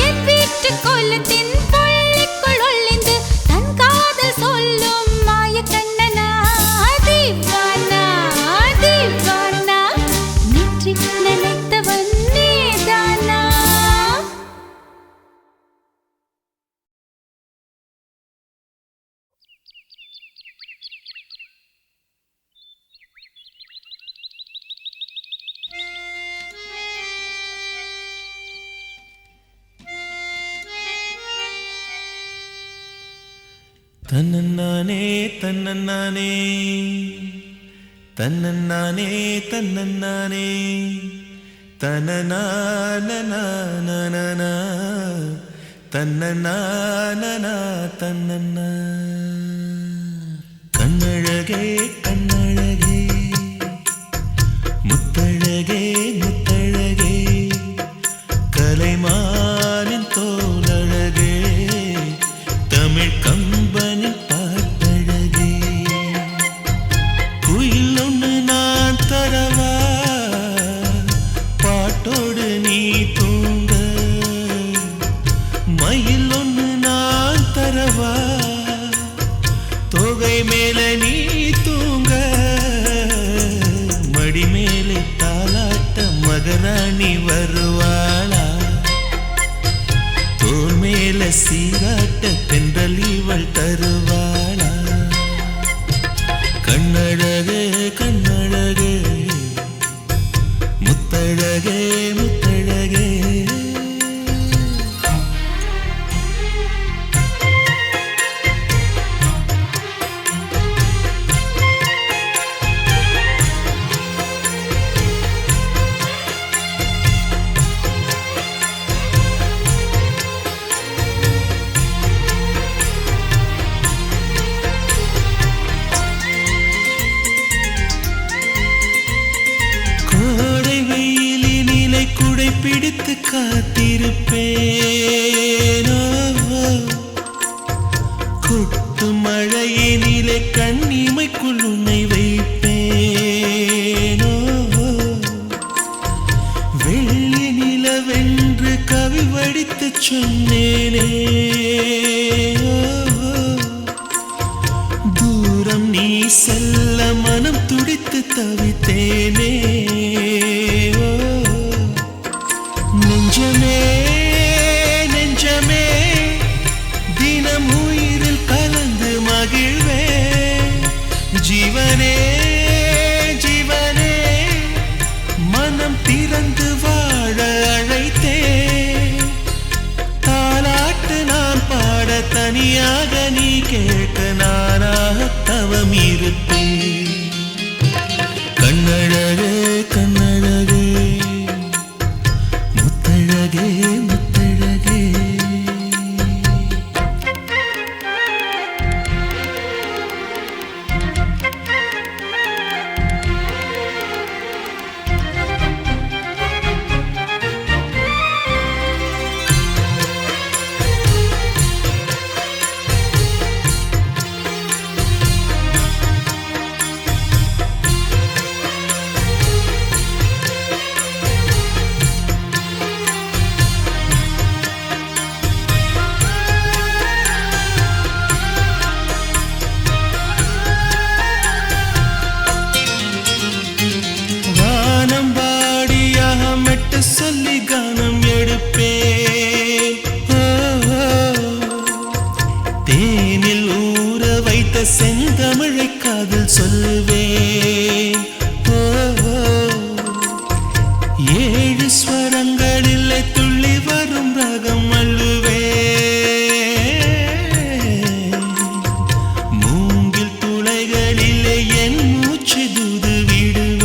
Speaker 1: என் வீட்டு கொல்லத்தின் பள்ளிக்குள் ஒளிந்து தன் காதல் சொல்லும் மாய கண்ணனா दीवाना दीवाना நெற்றி நினைத்தவன் நீதானா
Speaker 2: தன்னன்னானே தன்னன்னானே தன்னன்னானே தன்னன்னானே தன்னனானனானனா தன்னனானனா தன்னன்னா கண்ணழகே கண்ணழகே முத்தழகே முத்தழகே கலைமானின் தோலழகே தமிழ் கம்பனின் பாட்டழகே குயில் ஒன்று நான் தரவா பாட்டோடு நீ தூங்க மயில் ஒன்று நான் தரவா தொகை மேல நீ தூங்க மடி மேலே தாலாட்ட மகராணி வருவாளா தோல் மேல சீராட்ட தென்றல் இவள் தருவாளா கண்ணழகே கண்ணழகே முத்தழகே முத்தழகே பிடித்து காத்திருப்பேனோ கொட்டு மழையினிலே கண்ணிமைக்குள் உன்னை வைப்பேனோ வெள்ளி நிலவென்று கவி வடித்து சொன்னேனே தூரம் நீ செல்ல மனம் துடித்து தவித்தேனே ஓ, நெஞ்சமே நெஞ்சமே தினம் உயிரில் கலந்து மகிழ்வே ஜீவனே ஜீவனே மனம் திறந்து வாழ அழைத்தே தாலாட்டு நான் பாட தனியாக நீ கேட்க நானாக தவம் இருப்பேன் கண்ணழகே கண்ணழகே முத்தழகே முத்தழகே சொல்லி கானம் எடுப்பேன் தேனில் ஊற வைத்த செந்தமிழை காதில் சொல்வேன் ஏழு ஸ்வரங்களில் துள்ளி வரும் ரகம் அள்ளுவேன் மூங்கில் துளைகளிலே என் மூச்சு தூது விடுவேன்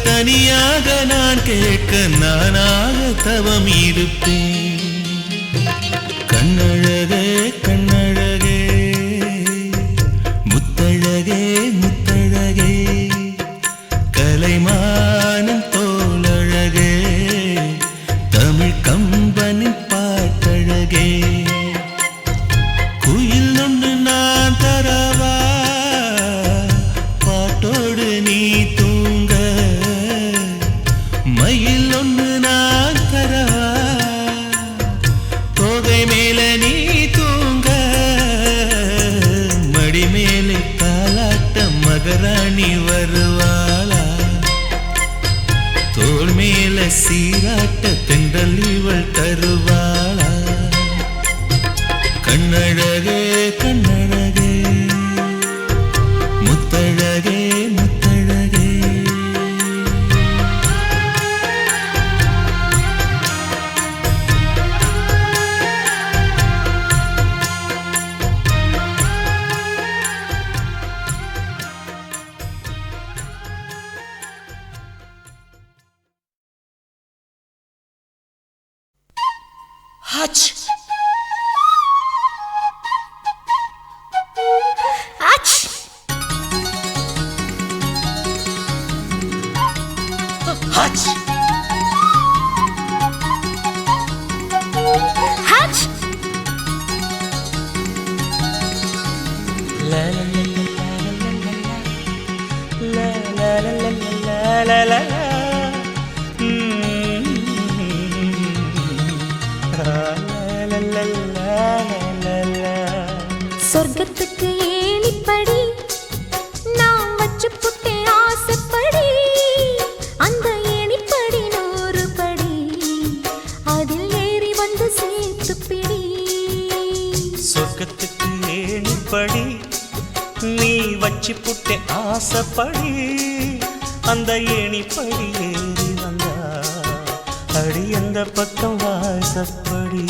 Speaker 2: தனியாக நான் கேட்க நானாக தவம் இருப்பேன் கண்ணழகே கண்ணழகே முத்தழகே முத்தழகே கலைமானம் தோலழகே தமிழ் கம்பனின் பாட்டழகே குயில் ஒன்று நான் தரவா பாட்டோடு நீ தூங்க மயில் ஒன்று நான் தரவா தோகை மேல நீ தூங்க மடி மேலே தாலாட்ட மகராணி வருவாளா தோள் மேல சீராட்ட தென்றல் இவள் தருவாளா கண்ணழகே கண்ணழகே முத்தழகே முத்தழகே
Speaker 1: Hutch! Hutch! Hutch! La la la la la la la la la la. சொர்க்கத்துக்கு ஏணிப்படி நான் வச்சு புட்டே ஆசைப்படி அந்த ஏணிப்படி 100 படி அதில் ஏறி வந்து சேர்த்து பிடி
Speaker 2: சொர்க்கத்துக்கு ஏணிப்படி நீ வச்சு புட்டே ஆசைப்படி அந்த ஏணிப்படி ஏறி வந்தா அடி அந்த பக்கம் வாசப்படி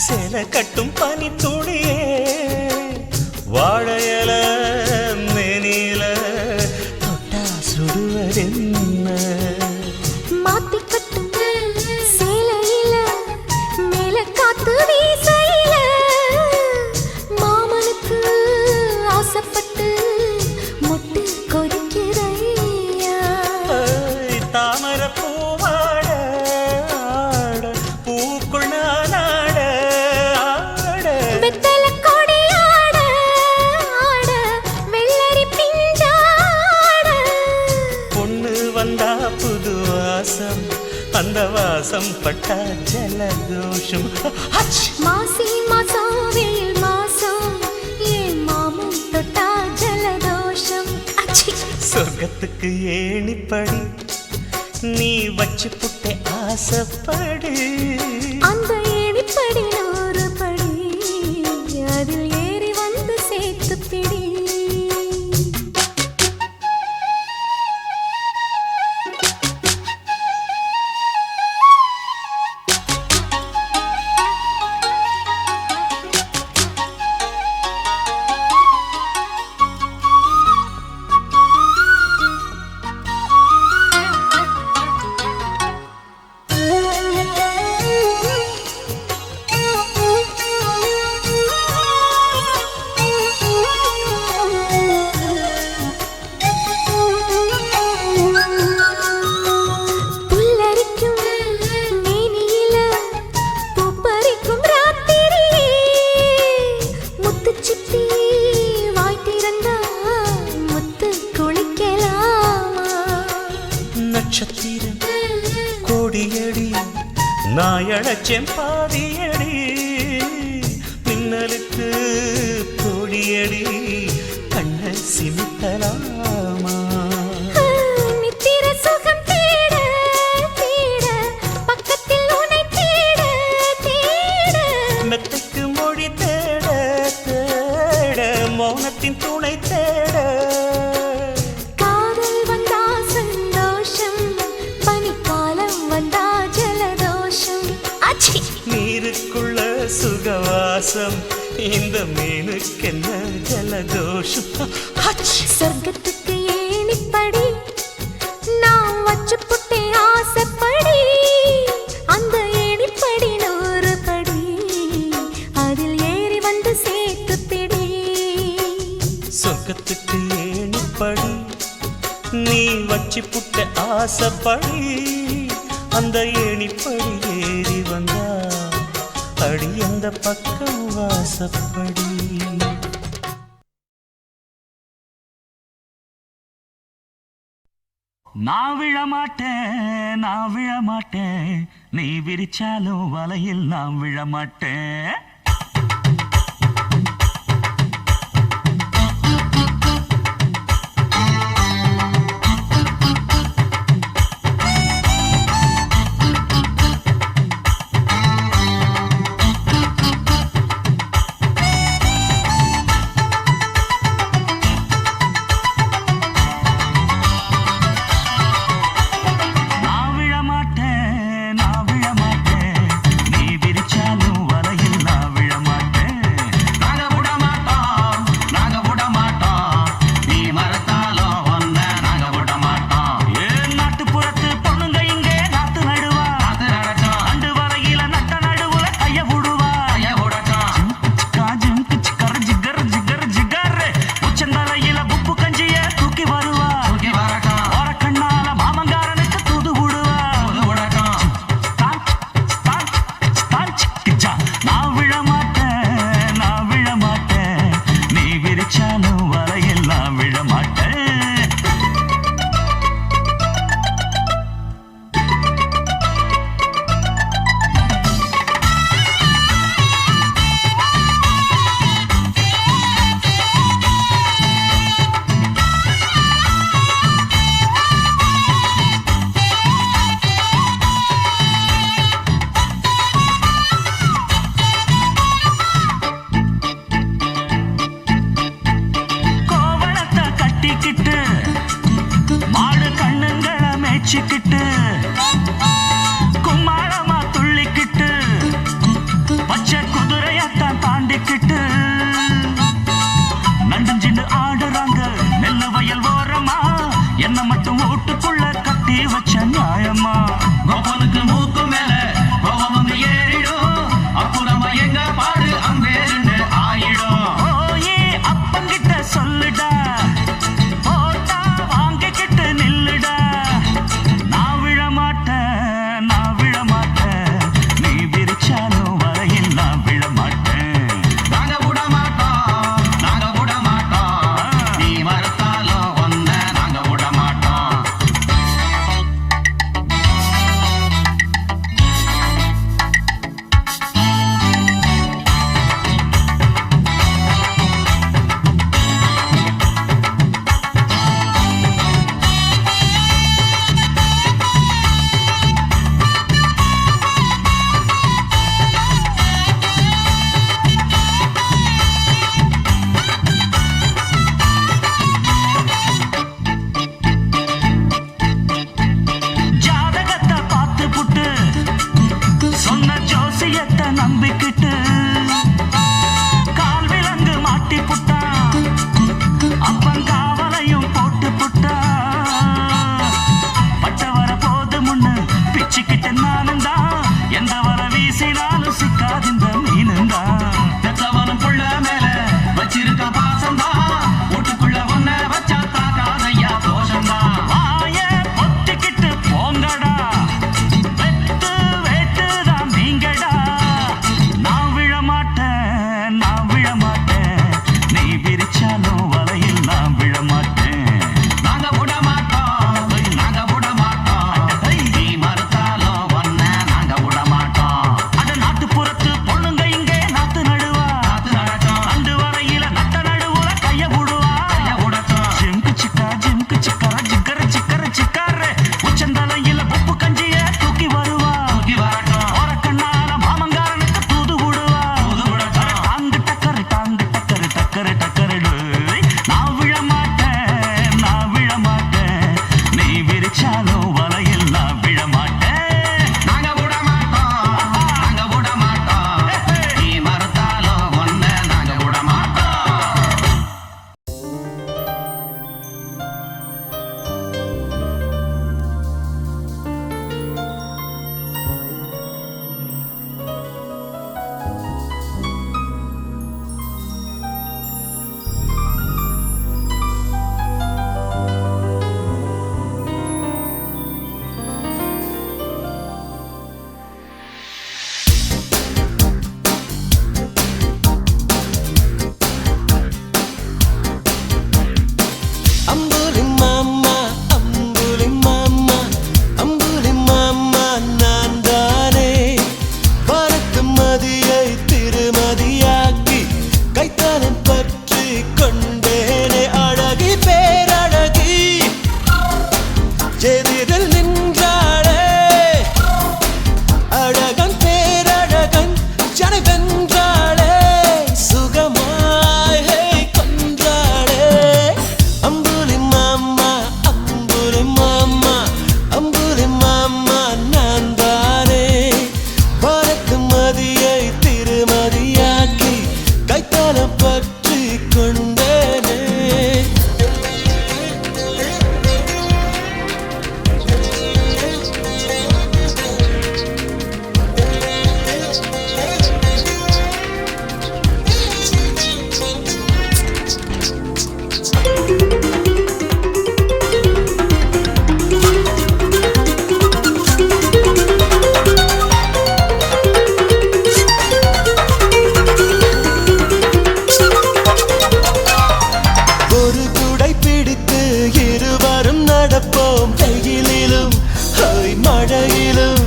Speaker 2: சேலை கட்டும் பனி துளியே வாழையல மேனில தொட்டா சுடுவதென்ன
Speaker 1: மாத்தி கட்டும் சேலையில மேல காத்து வீசையில மாமனுக்கு ஆசைப்பட்டு முட்டு கொதிக்கிறையா
Speaker 2: தாமர பூவாட பூக்குள் நானாட
Speaker 1: வெத்தல கொடியாட ஆட வெள்ளரி பிஞ்சாட
Speaker 2: பொண்ணு வந்தா புது வாசம் அந்த வாசம் பட்டா ஜலதோஷம்
Speaker 1: மாசி மாசம் வெயில் மாசம் ஏன் மாமன் தொட்டா ஜலதோஷம் அச்சி
Speaker 2: சொர்க்கத்துக்கு ஏணிப்படி நீ வச்சு புட்டே ஆசைப்படு
Speaker 1: அந்த ஏணிப்படி 100 படி அதில் ஏறி வந்து சேர்த்து பிடி புல்லரிக்கும் மேனியில பூப்பறிக்கும் ராத்திரியே முத்துச்சிப்பி வாய் திறந்தா முத்து குளிக்கலாமா
Speaker 2: நட்சத்திரம் கோடியடி நாயடச்சேன் பாதியடி மின்னலுக்கு கோடியடி கண்ண சிமித்தலாமா
Speaker 1: நித்திர சுகம் தேட தேட பக்கத்தில் உன்னை தேட தேட
Speaker 2: மெத்தைக்கு மொழி தேட தேட மௌனத்தின் துணை தேட
Speaker 1: காதல் வந்தா சந்தோஷம் பனிக்காலம் வந்தா ஜலதோஷம் அச்சி
Speaker 2: நீருக்குள்ள சுகவாசம் இந்த மீனுக்கென்ன ஜலதோஷம்
Speaker 1: சொர்க்கத்துக்கு ஏணிப்படி நான் வச்சு புட்டே ஆசைப்படி அந்த ஏணிப்படி 100 படி அதில் ஏறி வந்து சேர்த்து பிடி
Speaker 2: சொர்க்கத்துக்கு ஏணிப்படி நீ வச்சு புட்ட ஆசைப்படி அந்த ஏணிப்படி ஏறி வந்தா அடி அந்த பக்கம் வாசப்படி
Speaker 7: நான் விழமாட்டேன் நீ விரிச்சாலும் வலையில் நான் விழமாட்டேன் நான் விழமாட்டேன் நீ விரிச்சாலும் வலையில் நான் விழமாட்டேன் வச்சுக்கிட்டு கும்மாளமா துள்ளிக்கிட்டு பச்சை தாண்டிக்கிட்டு நடுஞ்சின்னு ஆடுறாங்க நெல்ல வயல் ஓரமா என்ன மட்டும் வீட்டுக்குள்ள கட்டி வச்ச நியாயமா கோபனுக்கு மூக்கு மேல கோபம் வந்து ஏறிடும் அப்புறமா எங்க பாடு அம்பேருன்னு ஆயிடும் ஓயே அப்பங்கிட்ட சொல்லுடா போட்டா வாங்கிக்கிட்டு நில்லுடா நான் விழ மாட்டேன் நீ விரிச்சாலும் வரையில் நான் விழ மாட்டேன் நாங்க விட மாட்டோம் நீ மறுத்தாலும் ஒன்ன நாங்க விட மாட்டோம் ஜாதகத்தை பார்த்து புட்டு சொன்ன ஜோசியத்தை நம்பிக்கிட்டு கால் விலங்கு மாட்டி புட்டா அப்பன் காவலையும் போட்டு புட்டா பட்ட வர போது முன்னு பிச்சுக்கிட்டு நானும் தான் எந்த வர வீசினாலும் சிக்காதிந்த மீனும் தான் பெத்தவனும் புள்ள மேல வச்சிருக்க பாசம் தான் வீட்டுக்குள்ள ஒன்ன வச்சா தாக்காதையா தோஷம் தான் வாய பொத்திக்கிட்டு போங்கடா வெட்டு வேட்டுதான் நீங்கடா நான் விழ மாட்டேன் நீ விரிச்சாலும் வலையில் நான் விழ மாட்டேன் நாங்க விட மாட்டோம் நீ மறுத்தாலும் ஒன்ன நாங்க விட மாட்டோம் அட நாட்டுப்புறத்து பொண்ணுங்க இங்கே நாத்து நடுவா அண்டு வரையில நட்ட நடுவுல கைய விடுவா ஜிம்கு சிக்கா ஜிக்கர சிக்காரு உச்சந்தலையில உப்பு கஞ்சிய தூக்கி வருவா ஓர கண்ணால மாமங்காரனுக்கு தூது விடுவா டாங்கு டக்கரு நான் விழ மாட்டேன் நீ விரிச்சாலும் வலையில் நான் விழ மாட்டேன் நாங்க விட மாட்டோம் நீ மறுத்தாலும் ஒன்ன நாங்க விட மாட்டோம்
Speaker 2: அம்புலி மாமா நான் தானே பறக்கு மதியை திருமதியாக்கி கைத்தானம் பற்றி கொண்டேனே அழகி பேரழகி எதிரில் நின்றாளே அழகன் பேரழகன் ஜனை வென்றாளே சுகமாய் கொன்றாளே அம்புலி மாமா நான் தானே பறக்கு மதியை திருமதியாக்கி கைத்தாலம் பற்றி கொண்டேனே ஒரு குடை பிடித்து இருவரும் நடப்போம் வெயிலிலும் மழையிலும்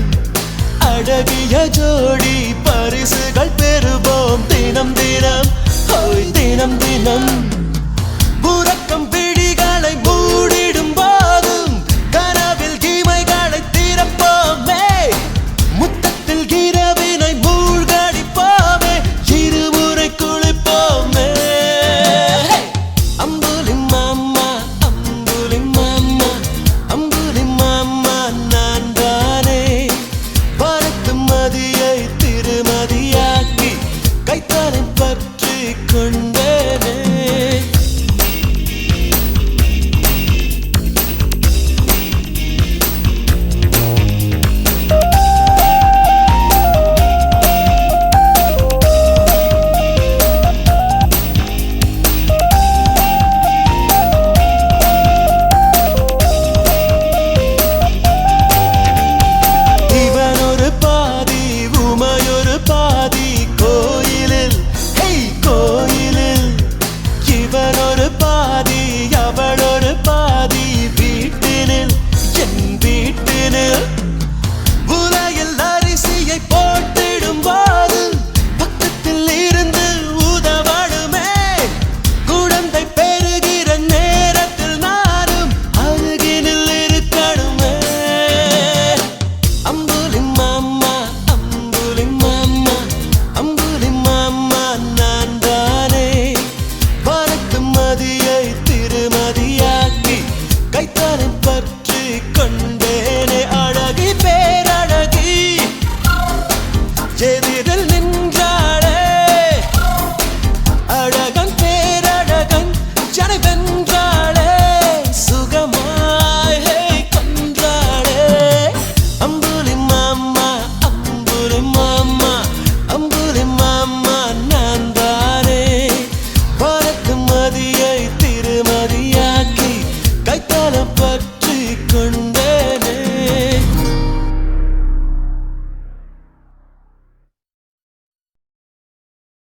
Speaker 2: அழகிய ஜோடி பரிசுகள் பெறுவோம் தினம் தினம்